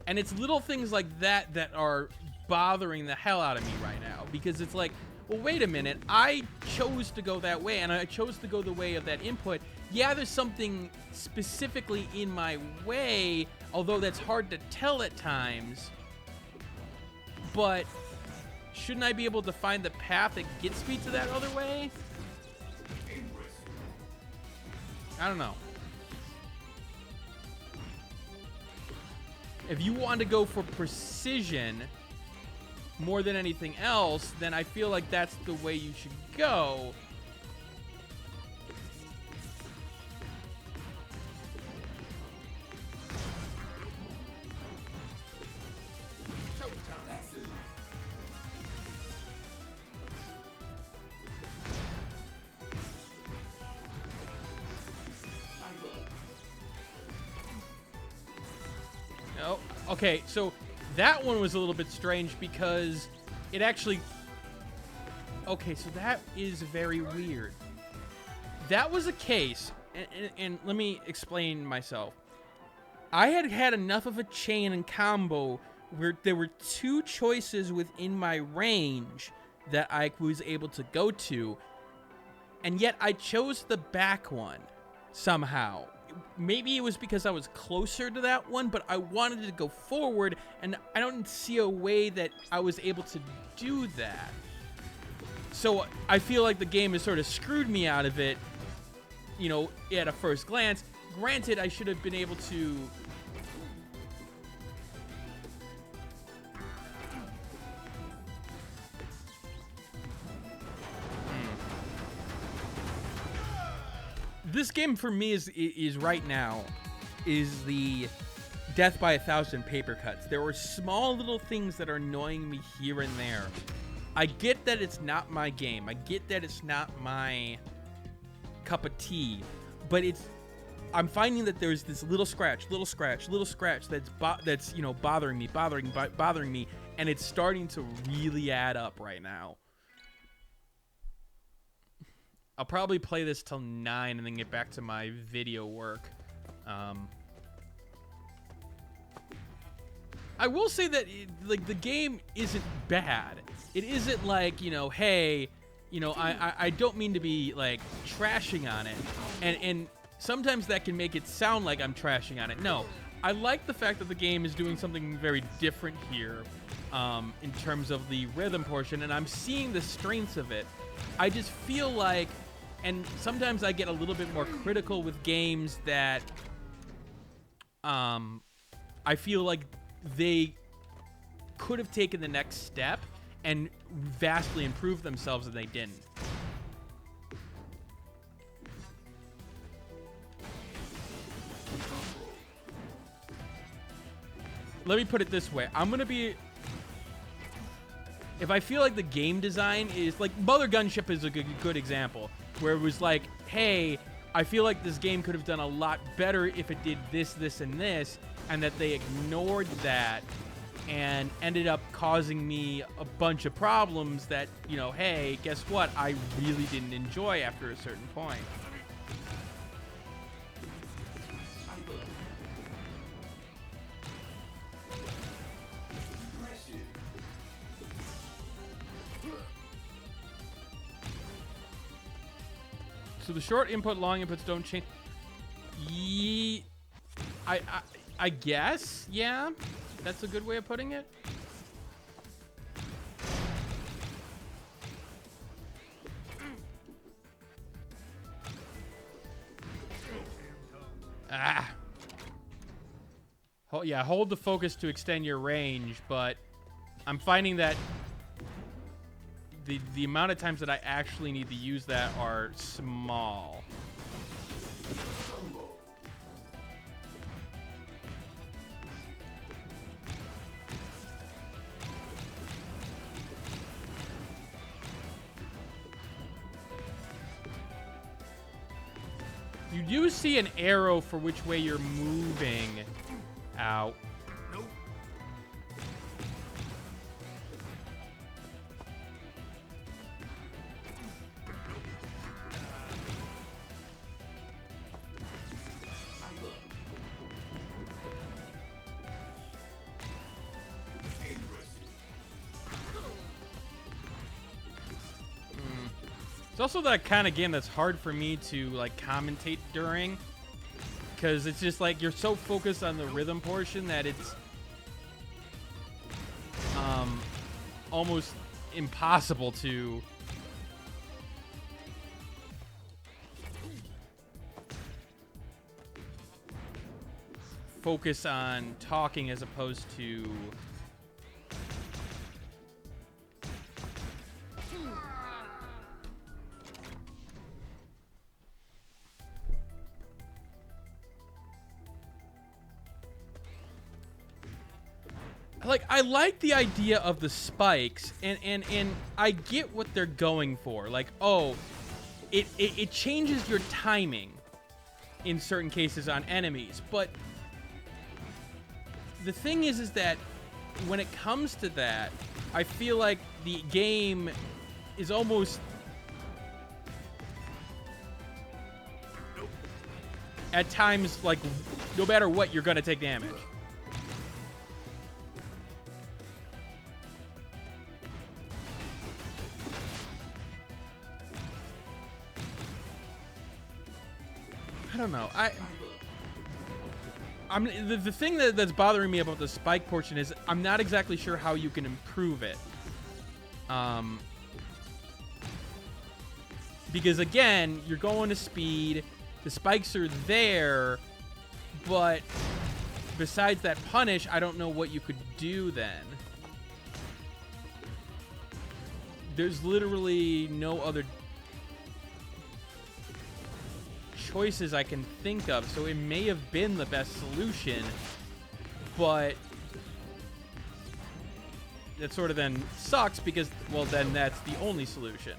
And it's little things like that that are bothering the hell out of me right now, because it's like, well, wait a minute, I chose to go that way, and I chose to go the way of that input. Yeah, there's something specifically in my way, although that's hard to tell at times, but shouldn't I be able to find the path that gets me to that other way? I don't know. If you want to go for precision more than anything else, then I feel like that's the way you should go. Oh, okay, so that one was a little bit strange because it actually... Okay, so that is very weird. That was a case, and let me explain myself. I had had enough of a chain and combo where there were two choices within my range that I was able to go to, and yet I chose the back one somehow. Maybe it was because I was closer to that one, but I wanted to go forward, and I don't see a way that I was able to do that. So I feel like the game has sort of screwed me out of it, at a first glance. Granted, I should have been able to... This game for me is right now is the death by 1,000 paper cuts. There were small little things that are annoying me here and there. I get that it's not my game. I get that it's not my cup of tea, but I'm finding that there's this little scratch that's bothering me, and it's starting to really add up right now. I'll probably play this till 9 and then get back to my video work. I will say that the game isn't bad. It isn't like, hey, I don't mean to be like trashing on it. And sometimes that can make it sound like I'm trashing on it. No, I like the fact that the game is doing something very different here in terms of the rhythm portion, and I'm seeing the strengths of it. I just feel like, and sometimes I get a little bit more critical with games that I feel like they could have taken the next step and vastly improved themselves, and they didn't. Let me put it this way. I'm going to be... If I feel like the game design is... Like, Mother Gunship is a good example, where it was like, hey, I feel like this game could have done a lot better if it did this, this, and this, and that they ignored that and ended up causing me a bunch of problems that, you know, hey, guess what? I really didn't enjoy after a certain point. So the short input, long inputs don't change. I guess, yeah. That's a good way of putting it. Ah. Yeah, hold the focus to extend your range, but I'm finding that the amount of times that I actually need to use that are small. You do see an arrow for which way you're moving. Ow. Nope. It's also that kind of game that's hard for me to like commentate during, because it's just like you're so focused on the rhythm portion that it's almost impossible to focus on talking as opposed to like, I like the idea of the spikes, and I get what they're going for. Like, oh, it changes your timing in certain cases on enemies. But the thing is that when it comes to that, I feel like the game is almost at times like no matter what, you're gonna take damage. I don't know. The thing that's bothering me about the spike portion is I'm not exactly sure how you can improve it. Because again, you're going to speed, the spikes are there, but besides that punish, I don't know what you could do then. There's literally no other choices I can think of, so it may have been the best solution, but that sort of then sucks because, well, then that's the only solution.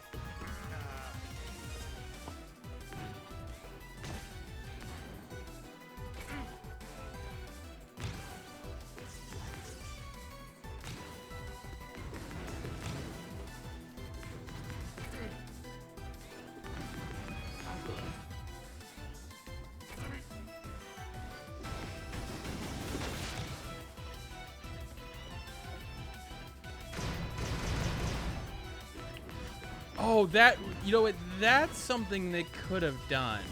Oh, that, you know what, that's something they could have done.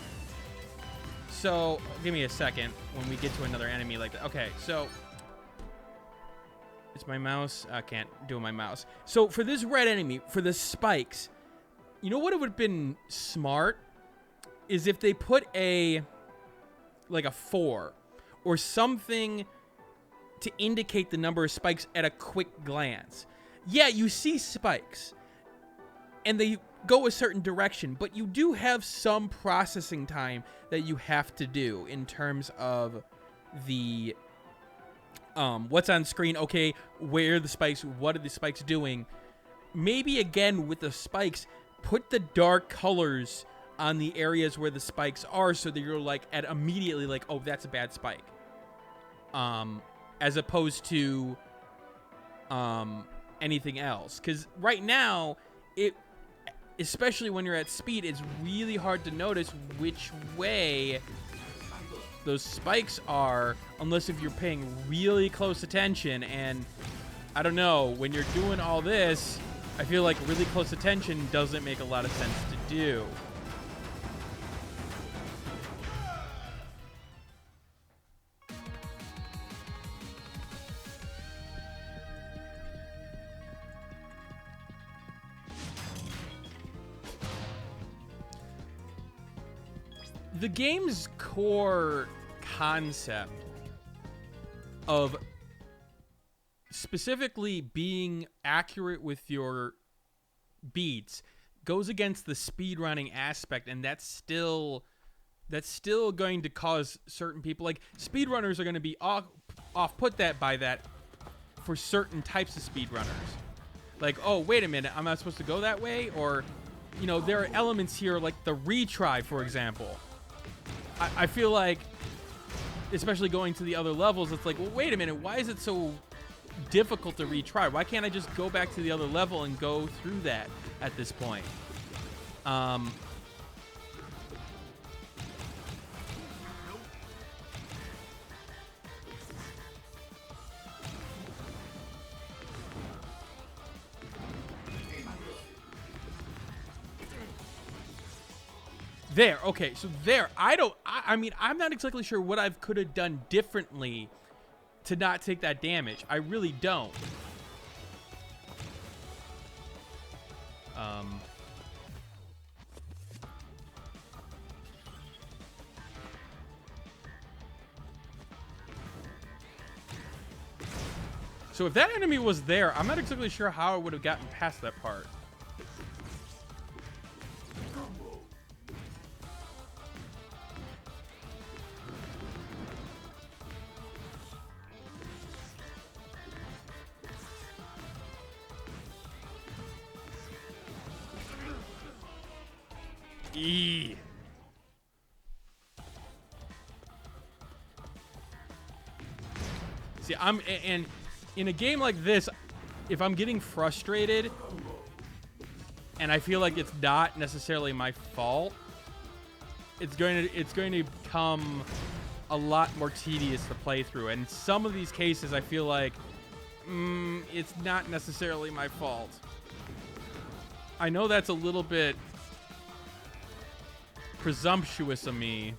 So, give me a second when we get to another enemy like that. Okay, so, it's my mouse. I can't do my mouse. So, for this red enemy, for the spikes, you know what it would have been smart? Is if they put like a 4 or something to indicate the number of spikes at a quick glance. Yeah, you see spikes, and they go a certain direction, but you do have some processing time that you have to do in terms of the what's on screen. Okay, where are the spikes? What are the spikes doing? Maybe again with the spikes, put the dark colors on the areas where the spikes are, so that you're like at immediately like, oh, that's a bad spike. As opposed to anything else. Because right now, especially when you're at speed, it's really hard to notice which way those spikes are, unless if you're paying really close attention. And I don't know, when you're doing all this, I feel like really close attention doesn't make a lot of sense to do. The game's core concept of specifically being accurate with your beats goes against the speedrunning aspect, and that's still going to cause certain people, like speedrunners, are going to be off-put by that for certain types of speedrunners. Like, oh, wait a minute, I'm not supposed to go that way? Or, you know, there are elements here like the retry, for example. I feel like, especially going to the other levels, it's like, well, wait a minute, why is it so difficult to retry? Why can't I just go back to the other level and go through that at this point? There, okay, so there, I mean, I'm not exactly sure what I could have done differently to not take that damage. I really don't. So if that enemy was there, I'm not exactly sure how I would have gotten past that part. E. See, and in a game like this, if I'm getting frustrated and I feel like it's not necessarily my fault, it's going to become a lot more tedious to play through. And in some of these cases, I feel like it's not necessarily my fault. I know that's a little bit presumptuous of me.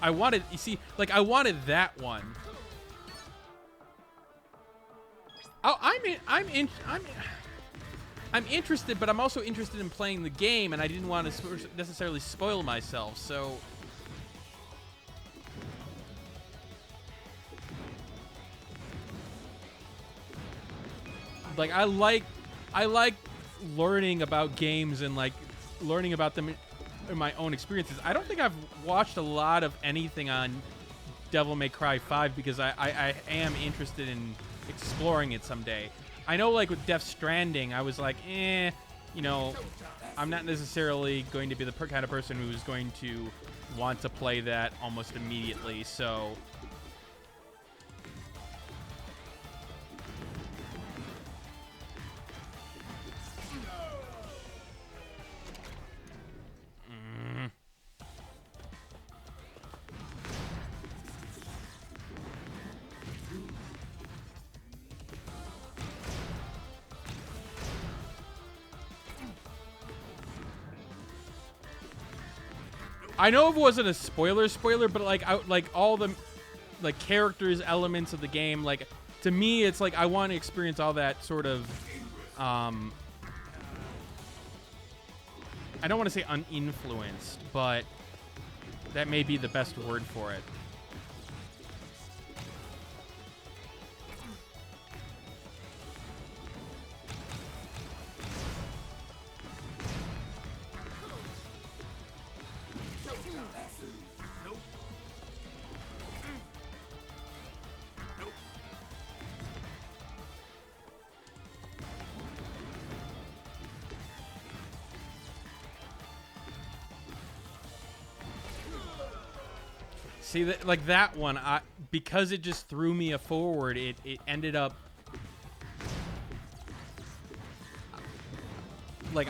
I wanted, you see, like I wanted that one. Oh, I'm interested, but I'm also interested in playing the game, and I didn't want to necessarily spoil myself. So, like, I like learning about games and like learning about them in my own experiences. I don't think I've watched a lot of anything on Devil May Cry 5 because I am interested in exploring it someday. I know, like with Death Stranding, I was like, you know, I'm not necessarily going to be the kind of person who's going to want to play that almost immediately. So I know it wasn't a spoiler, but like all the like characters, elements of the game, like to me, it's like I want to experience all that sort of. I don't want to say uninfluenced, but that may be the best word for it. See that, like that one, because it just threw me forward. It ended up like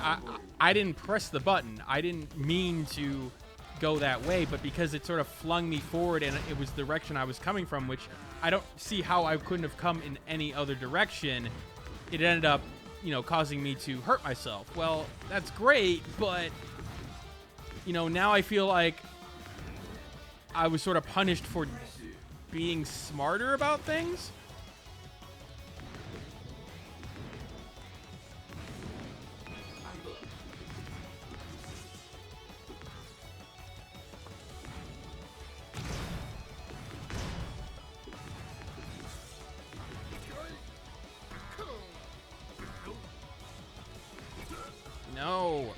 I didn't press the button. I didn't mean to go that way, but because it sort of flung me forward and it was the direction I was coming from, which I don't see how I couldn't have come in any other direction. It ended up, you know, causing me to hurt myself. Well, that's great, but you know, now I feel like I was sort of punished for being smarter about things. No.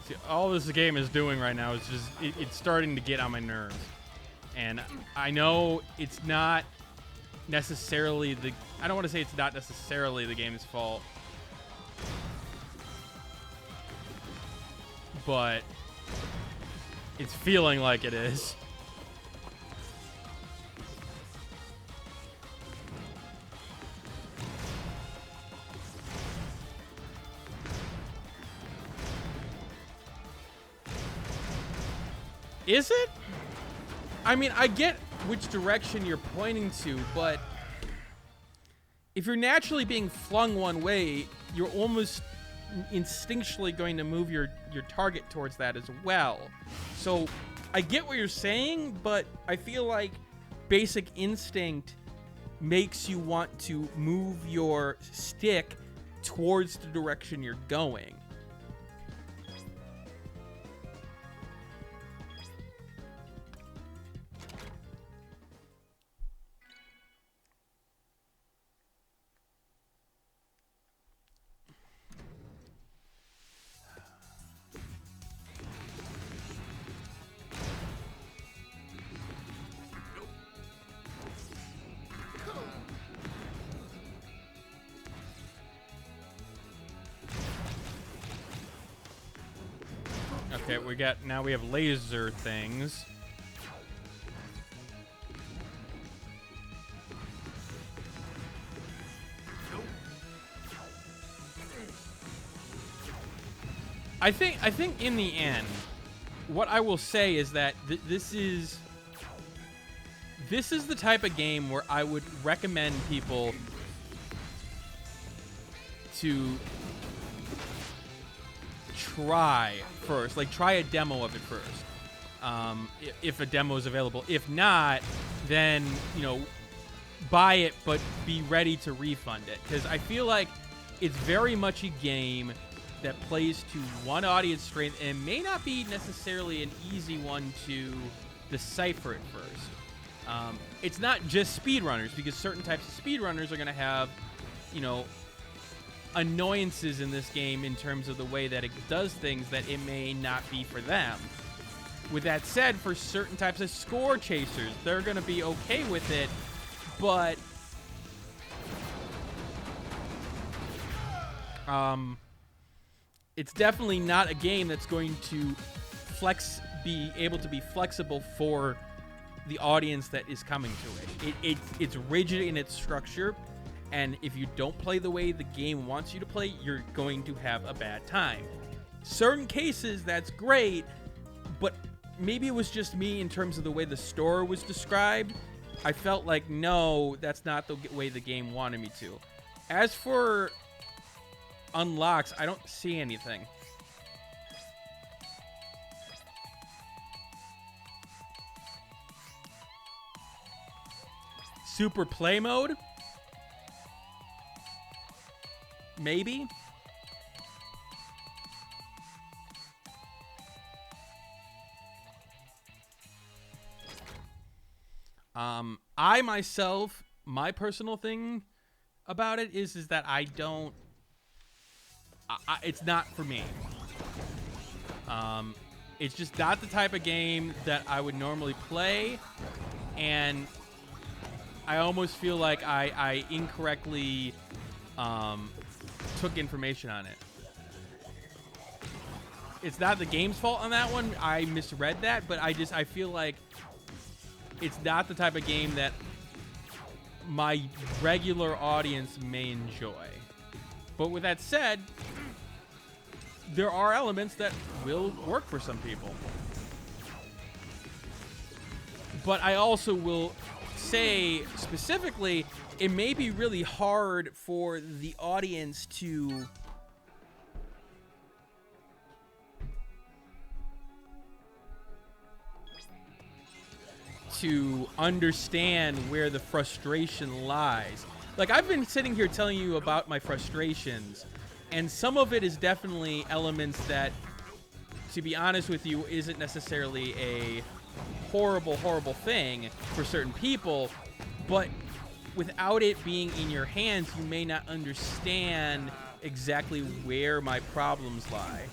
See, all this game is doing right now is just, it's starting to get on my nerves. And I know it's not necessarily I don't want to say it's not necessarily the game's fault. But it's feeling like it is. Is it? I mean, I get which direction you're pointing to, but if you're naturally being flung one way, you're almost instinctually going to move your target towards that as well. So I get what you're saying, but I feel like basic instinct makes you want to move your stick towards the direction you're going. Okay, now we have laser things. I think in the end, what I will say is that this is the type of game where I would recommend people to try first, like try a demo of it first, if a demo is available. If not, then, you know, buy it, but be ready to refund it, because I feel like it's very much a game that plays to one audience strength and may not be necessarily an easy one to decipher at first. It's not just speedrunners, because certain types of speedrunners are going to have, you know, annoyances in this game in terms of the way that it does things that it may not be for them. With that said, for certain types of score chasers, they're going to be okay with it, but it's definitely not a game that's going to be able to be flexible for the audience that is coming to it. It's rigid in its structure, and if you don't play the way the game wants you to play, you're going to have a bad time. Certain cases, that's great, but maybe it was just me in terms of the way the story was described. I felt like, no, that's not the way the game wanted me to. As for unlocks, I don't see anything. Super play mode? Maybe? I myself, my personal thing about it is that I don't it's not for me. It's just not the type of game that I would normally play, and I almost feel like I incorrectly took information on it. It's not the game's fault on that one. I misread that, but I feel like it's not the type of game that my regular audience may enjoy. But with that said, there are elements that will work for some people. But I also will say specifically, it may be really hard for the audience to understand where the frustration lies. Like, I've been sitting here telling you about my frustrations, and some of it is definitely elements that, to be honest with you, isn't necessarily a horrible, horrible thing for certain people, but without it being in your hands, you may not understand exactly where my problems lie.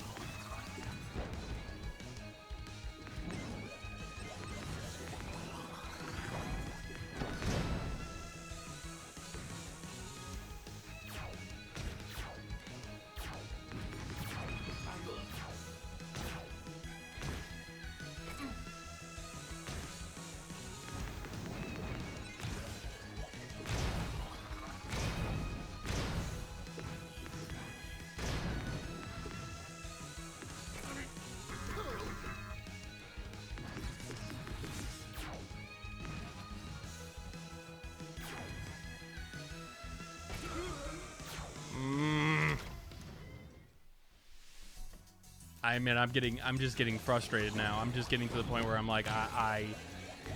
I mean, I'm just getting frustrated now. I'm just getting to the point where I'm like, I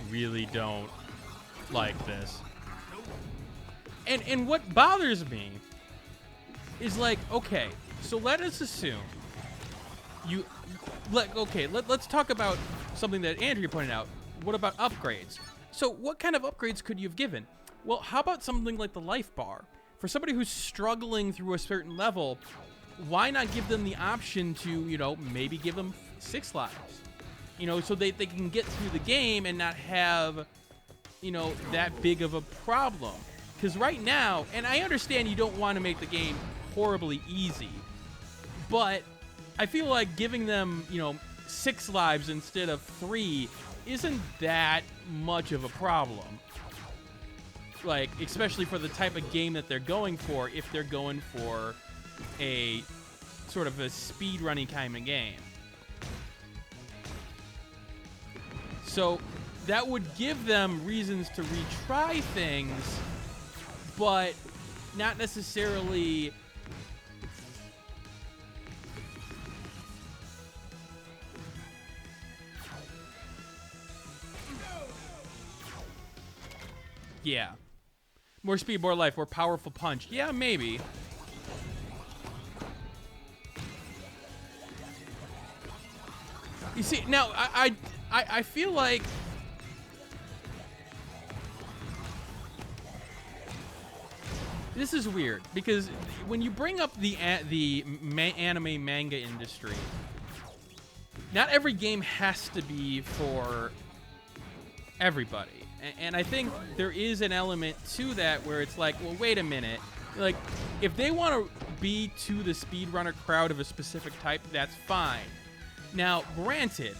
really don't like this. And what bothers me is, like, okay, so let us assume let's talk about something that Andrea pointed out. What about upgrades? So what kind of upgrades could you have given? Well, how about something like the life bar? For somebody who's struggling through a certain level, why not give them the option to, maybe give them 6 lives? So they can get through the game and not have, that big of a problem. Because right now, and I understand you don't want to make the game horribly easy, but I feel like giving them, 6 lives instead of 3 isn't that much of a problem. Like, especially for the type of game that they're going for, if they're going for a sort of a speed-running kind of game. So that would give them reasons to retry things, but not necessarily yeah. More speed, more life, more powerful punch. Yeah, maybe. You see, now, I feel like this is weird, because when you bring up the anime manga industry, not every game has to be for everybody. And I think there is an element to that where it's like, well, wait a minute. Like, if they want to be to the speedrunner crowd of a specific type, that's fine. Now, granted,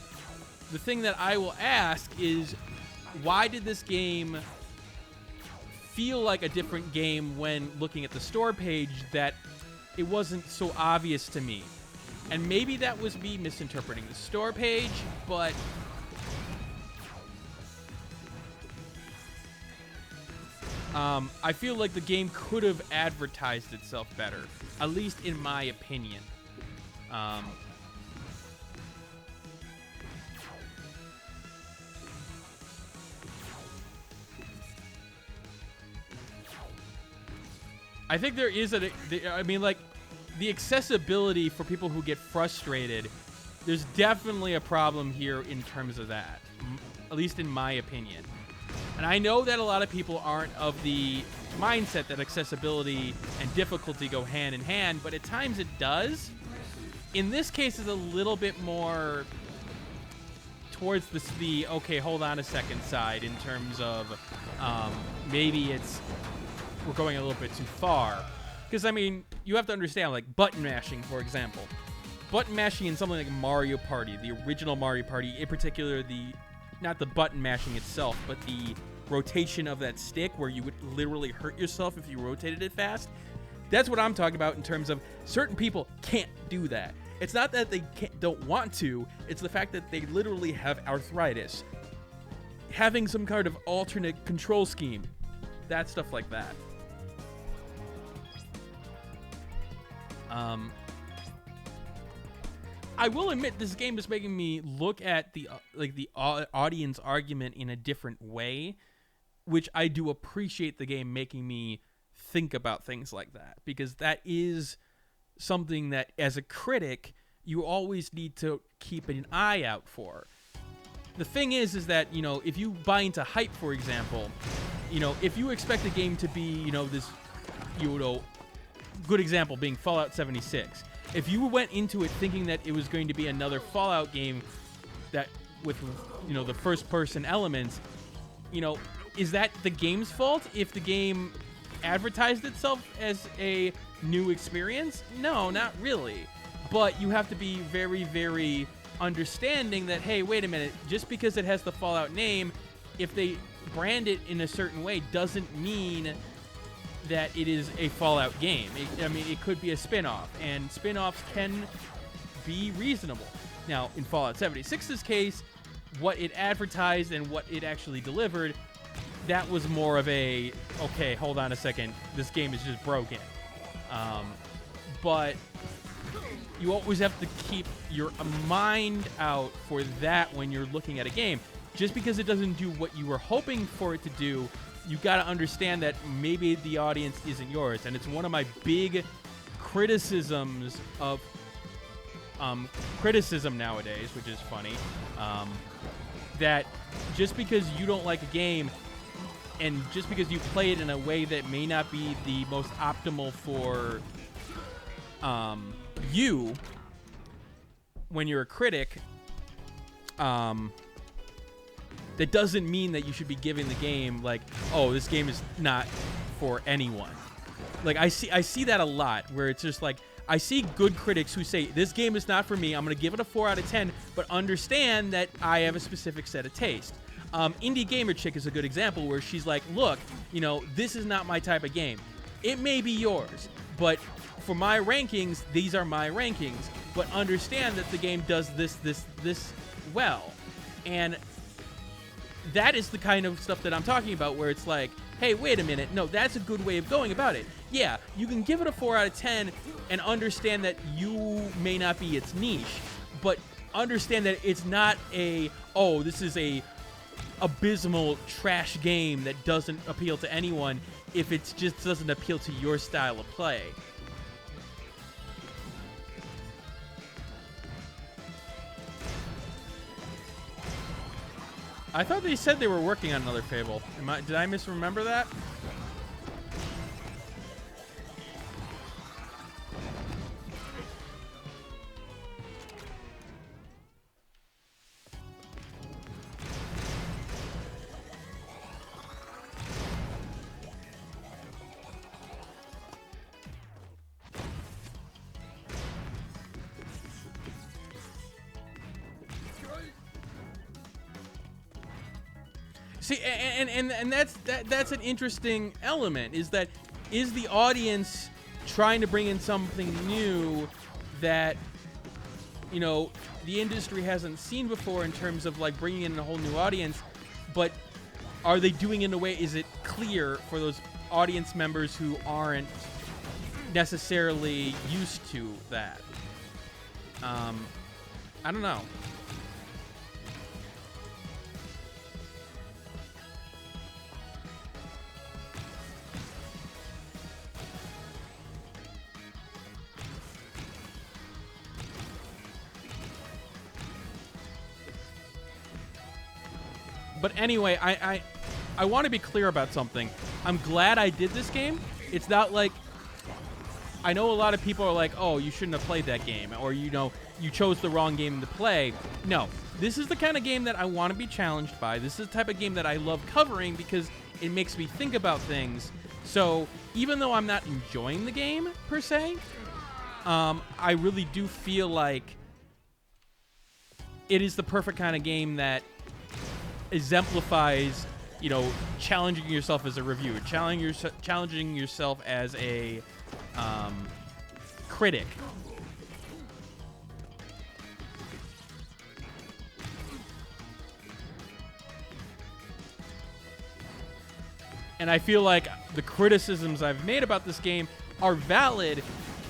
the thing that I will ask is, why did this game feel like a different game when looking at the store page that it wasn't so obvious to me? And maybe that was me misinterpreting the store page, but I feel like the game could have advertised itself better, at least in my opinion. I think there is the accessibility for people who get frustrated, there's definitely a problem here in terms of that, at least in my opinion. And I know that a lot of people aren't of the mindset that accessibility and difficulty go hand in hand, but at times it does. In this case, it's a little bit more towards the okay, hold on a second side in terms of maybe we're going a little bit too far. Because, I mean, you have to understand, like, button mashing, for example. Button mashing in something like Mario Party, the original Mario Party, in particular, not the button mashing itself, but the rotation of that stick where you would literally hurt yourself if you rotated it fast. That's what I'm talking about in terms of certain people can't do that. It's not that they don't want to, it's the fact that they literally have arthritis. Having some kind of alternate control scheme, that stuff like that. I will admit this game is making me look at the audience argument in a different way, which I do appreciate the game making me think about things like that, because that is something that as a critic you always need to keep an eye out for. The thing is that, you know, if you buy into hype, for example, you know, if you expect a game to be, you know, this, you know, good example being Fallout 76. If you went into it thinking that it was going to be another Fallout game that with, you know, the first-person elements, you know, is that the game's fault if the game advertised itself as a new experience? No, not really. But you have to be very, very understanding that, hey, wait a minute, just because it has the Fallout name, if they brand it in a certain way doesn't mean that it is a Fallout game. I mean, it could be a spin-off, and spin-offs can be reasonable. Now, in Fallout 76's case, what it advertised and what it actually delivered, that was more of a, okay, hold on a second, this game is just broken. But you always have to keep your mind out for that when you're looking at a game. Just because it doesn't do what you were hoping for it to do, you got to understand that maybe the audience isn't yours. And it's one of my big criticisms of criticism nowadays, which is funny, that just because you don't like a game and just because you play it in a way that may not be the most optimal for you when you're a critic, that doesn't mean that you should be giving the game like, oh, this game is not for anyone. Like, I see that a lot, where it's just like, I see good critics who say, this game is not for me, I'm going to give it a 4 out of 10, but understand that I have a specific set of taste. Indie Gamer Chick is a good example where she's like, look, you know, this is not my type of game. It may be yours, but for my rankings, these are my rankings, but understand that the game does this well. And that is the kind of stuff that I'm talking about, where it's like, hey, wait a minute, no, that's a good way of going about it. Yeah, you can give it a 4 out of 10 and understand that you may not be its niche, but understand that it's not a, oh, this is a abysmal trash game that doesn't appeal to anyone if it just doesn't appeal to your style of play. I thought they said they were working on another Fable. Did I misremember that? See, and that's an interesting element, is the audience trying to bring in something new that, you know, the industry hasn't seen before in terms of like bringing in a whole new audience, but are they doing it in a way, is it clear for those audience members who aren't necessarily used to that? I don't know. But anyway, I want to be clear about something. I'm glad I did this game. It's not like, I know a lot of people are like, oh, you shouldn't have played that game, or, you know, you chose the wrong game to play. No, this is the kind of game that I want to be challenged by. This is the type of game that I love covering because it makes me think about things. So even though I'm not enjoying the game per se, I really do feel like it is the perfect kind of game that exemplifies, you know, challenging yourself as a reviewer, challenging yourself as a critic. And I feel like the criticisms I've made about this game are valid,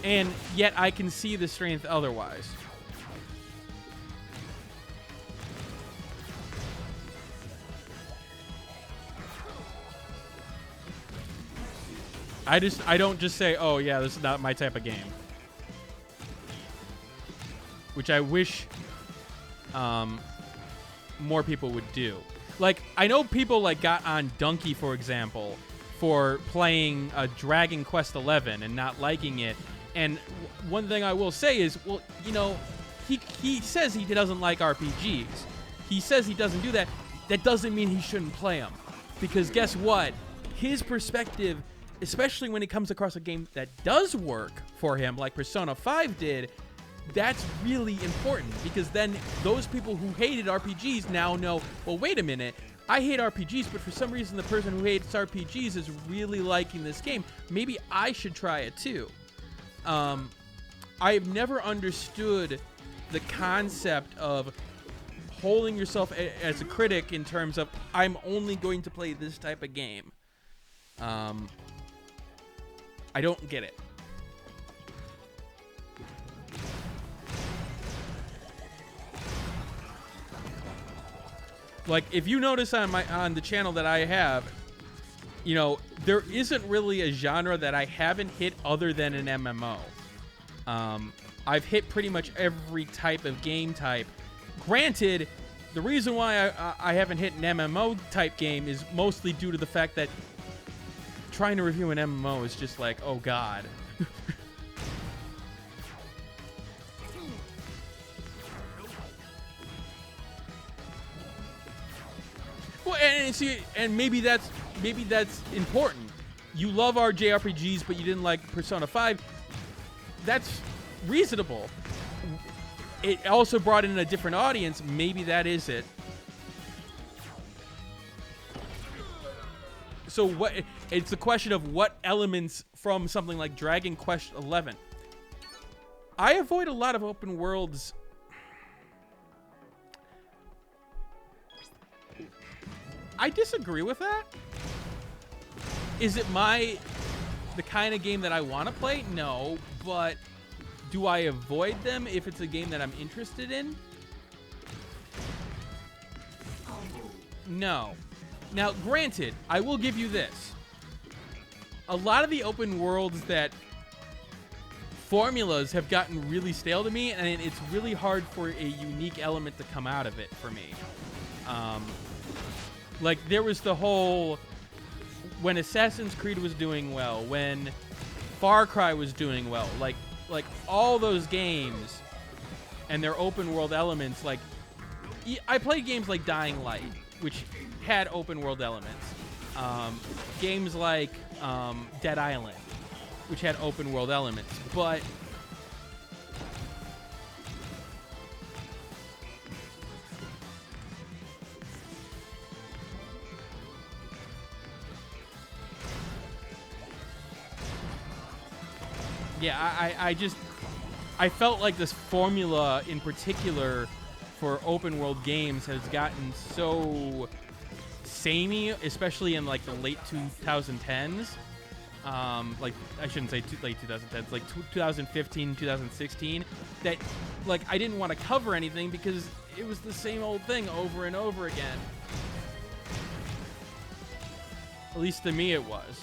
and yet I can see the strength otherwise. I don't just say, oh yeah, this is not my type of game. Which I wish more people would do. Like, I know people like got on Donkey, for example, for playing Dragon Quest XI and not liking it. And one thing I will say is, well, you know, he says he doesn't like RPGs. He says he doesn't do that. That doesn't mean he shouldn't play them. Because guess what? His perspective, especially when it comes across a game that does work for him, like Persona 5 did, that's really important, because then those people who hated RPGs now know, well, wait a minute, I hate RPGs, but for some reason the person who hates RPGs is really liking this game. Maybe I should try it too. I've never understood the concept of holding yourself as a critic in terms of, I'm only going to play this type of game. I don't get it. Like, if you notice on the channel that I have, you know, there isn't really a genre that I haven't hit other than an MMO. I've hit pretty much every type of game type. Granted, the reason why I haven't hit an MMO type game is mostly due to the fact that trying to review an MMO is just like, oh god. Well, and see, and maybe that's important. You love our JRPGs, but you didn't like Persona 5. That's reasonable. It also brought in a different audience. Maybe that is it. So what? It's a question of what elements from something like Dragon Quest XI. I avoid a lot of open worlds. I disagree with that. Is it the kind of game that I want to play? No, but do I avoid them if it's a game that I'm interested in? No. Now, granted, I will give you this. A lot of the open worlds that formulas have gotten really stale to me, and it's really hard for a unique element to come out of it for me. Like, there was the whole, when Assassin's Creed was doing well, when Far Cry was doing well, like all those games and their open world elements, like, I played games like Dying Light, which had open world elements. Games like Dead Island, which had open world elements, but yeah, I felt like this formula in particular for open world games has gotten so samey, especially in like the late 2010s. Like, I shouldn't say late 2010s, like 2015, 2016, that like I didn't want to cover anything because it was the same old thing over and over again. At least to me it was.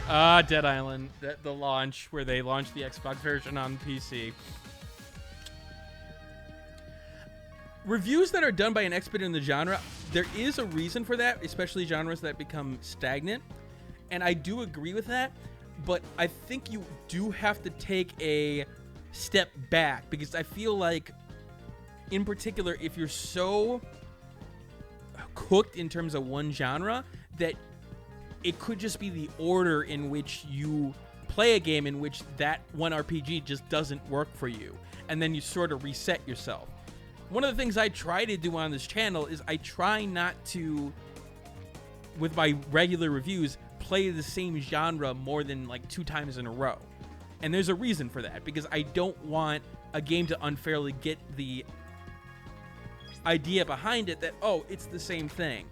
Dead Island, the launch where they launched the Xbox version on PC. Reviews that are done by an expert in the genre, there is a reason for that, especially genres that become stagnant. And I do agree with that, but I think you do have to take a step back, because I feel like, in particular, if you're so cooked in terms of one genre, that it could just be the order in which you play a game in which that one RPG just doesn't work for you, and then you sort of reset yourself. One of the things I try to do on this channel is I try not to, with my regular reviews, play the same genre more than like 2 times in a row. And there's a reason for that, because I don't want a game to unfairly get the idea behind it that, oh, it's the same thing.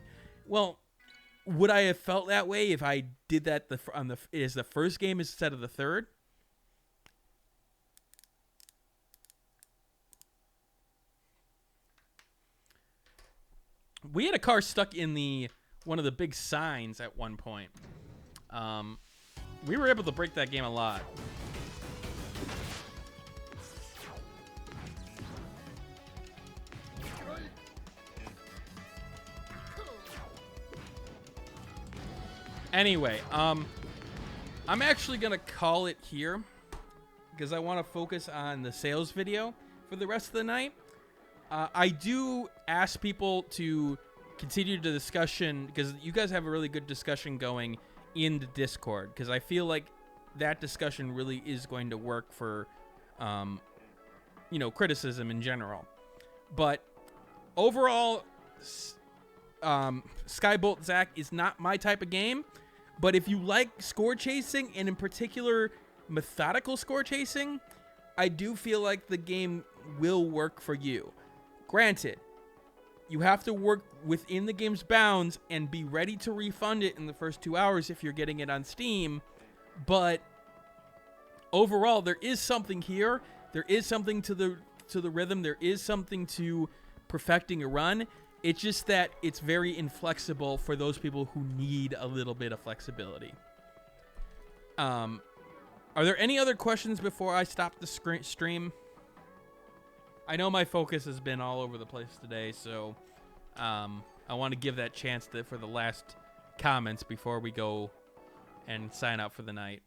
Well, would I have felt that way if I did that as the first game instead of the third? We had a car stuck in one of the big signs at one point. We were able to break that game a lot. Anyway, I'm actually gonna call it here, because I want to focus on the sales video for the rest of the night. I do ask people to continue the discussion, because you guys have a really good discussion going in the Discord, because I feel like that discussion really is going to work for, criticism in general. But overall, Skybolt Zack is not my type of game. But if you like score chasing, and in particular methodical score chasing, I do feel like the game will work for you. Granted, you have to work within the game's bounds and be ready to refund it in the first 2 hours if you're getting it on Steam. But overall, there is something here. There is something to the rhythm. There is something to perfecting a run. It's just that it's very inflexible for those people who need a little bit of flexibility. Are there any other questions before I stop the stream? I know my focus has been all over the place today, so I want to give that chance for the last comments before we go and sign out for the night.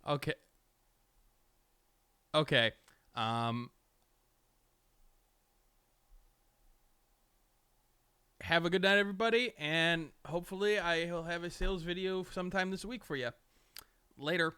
Okay. Okay. Have a good night, everybody, and hopefully I'll have a sales video sometime this week for you. Later.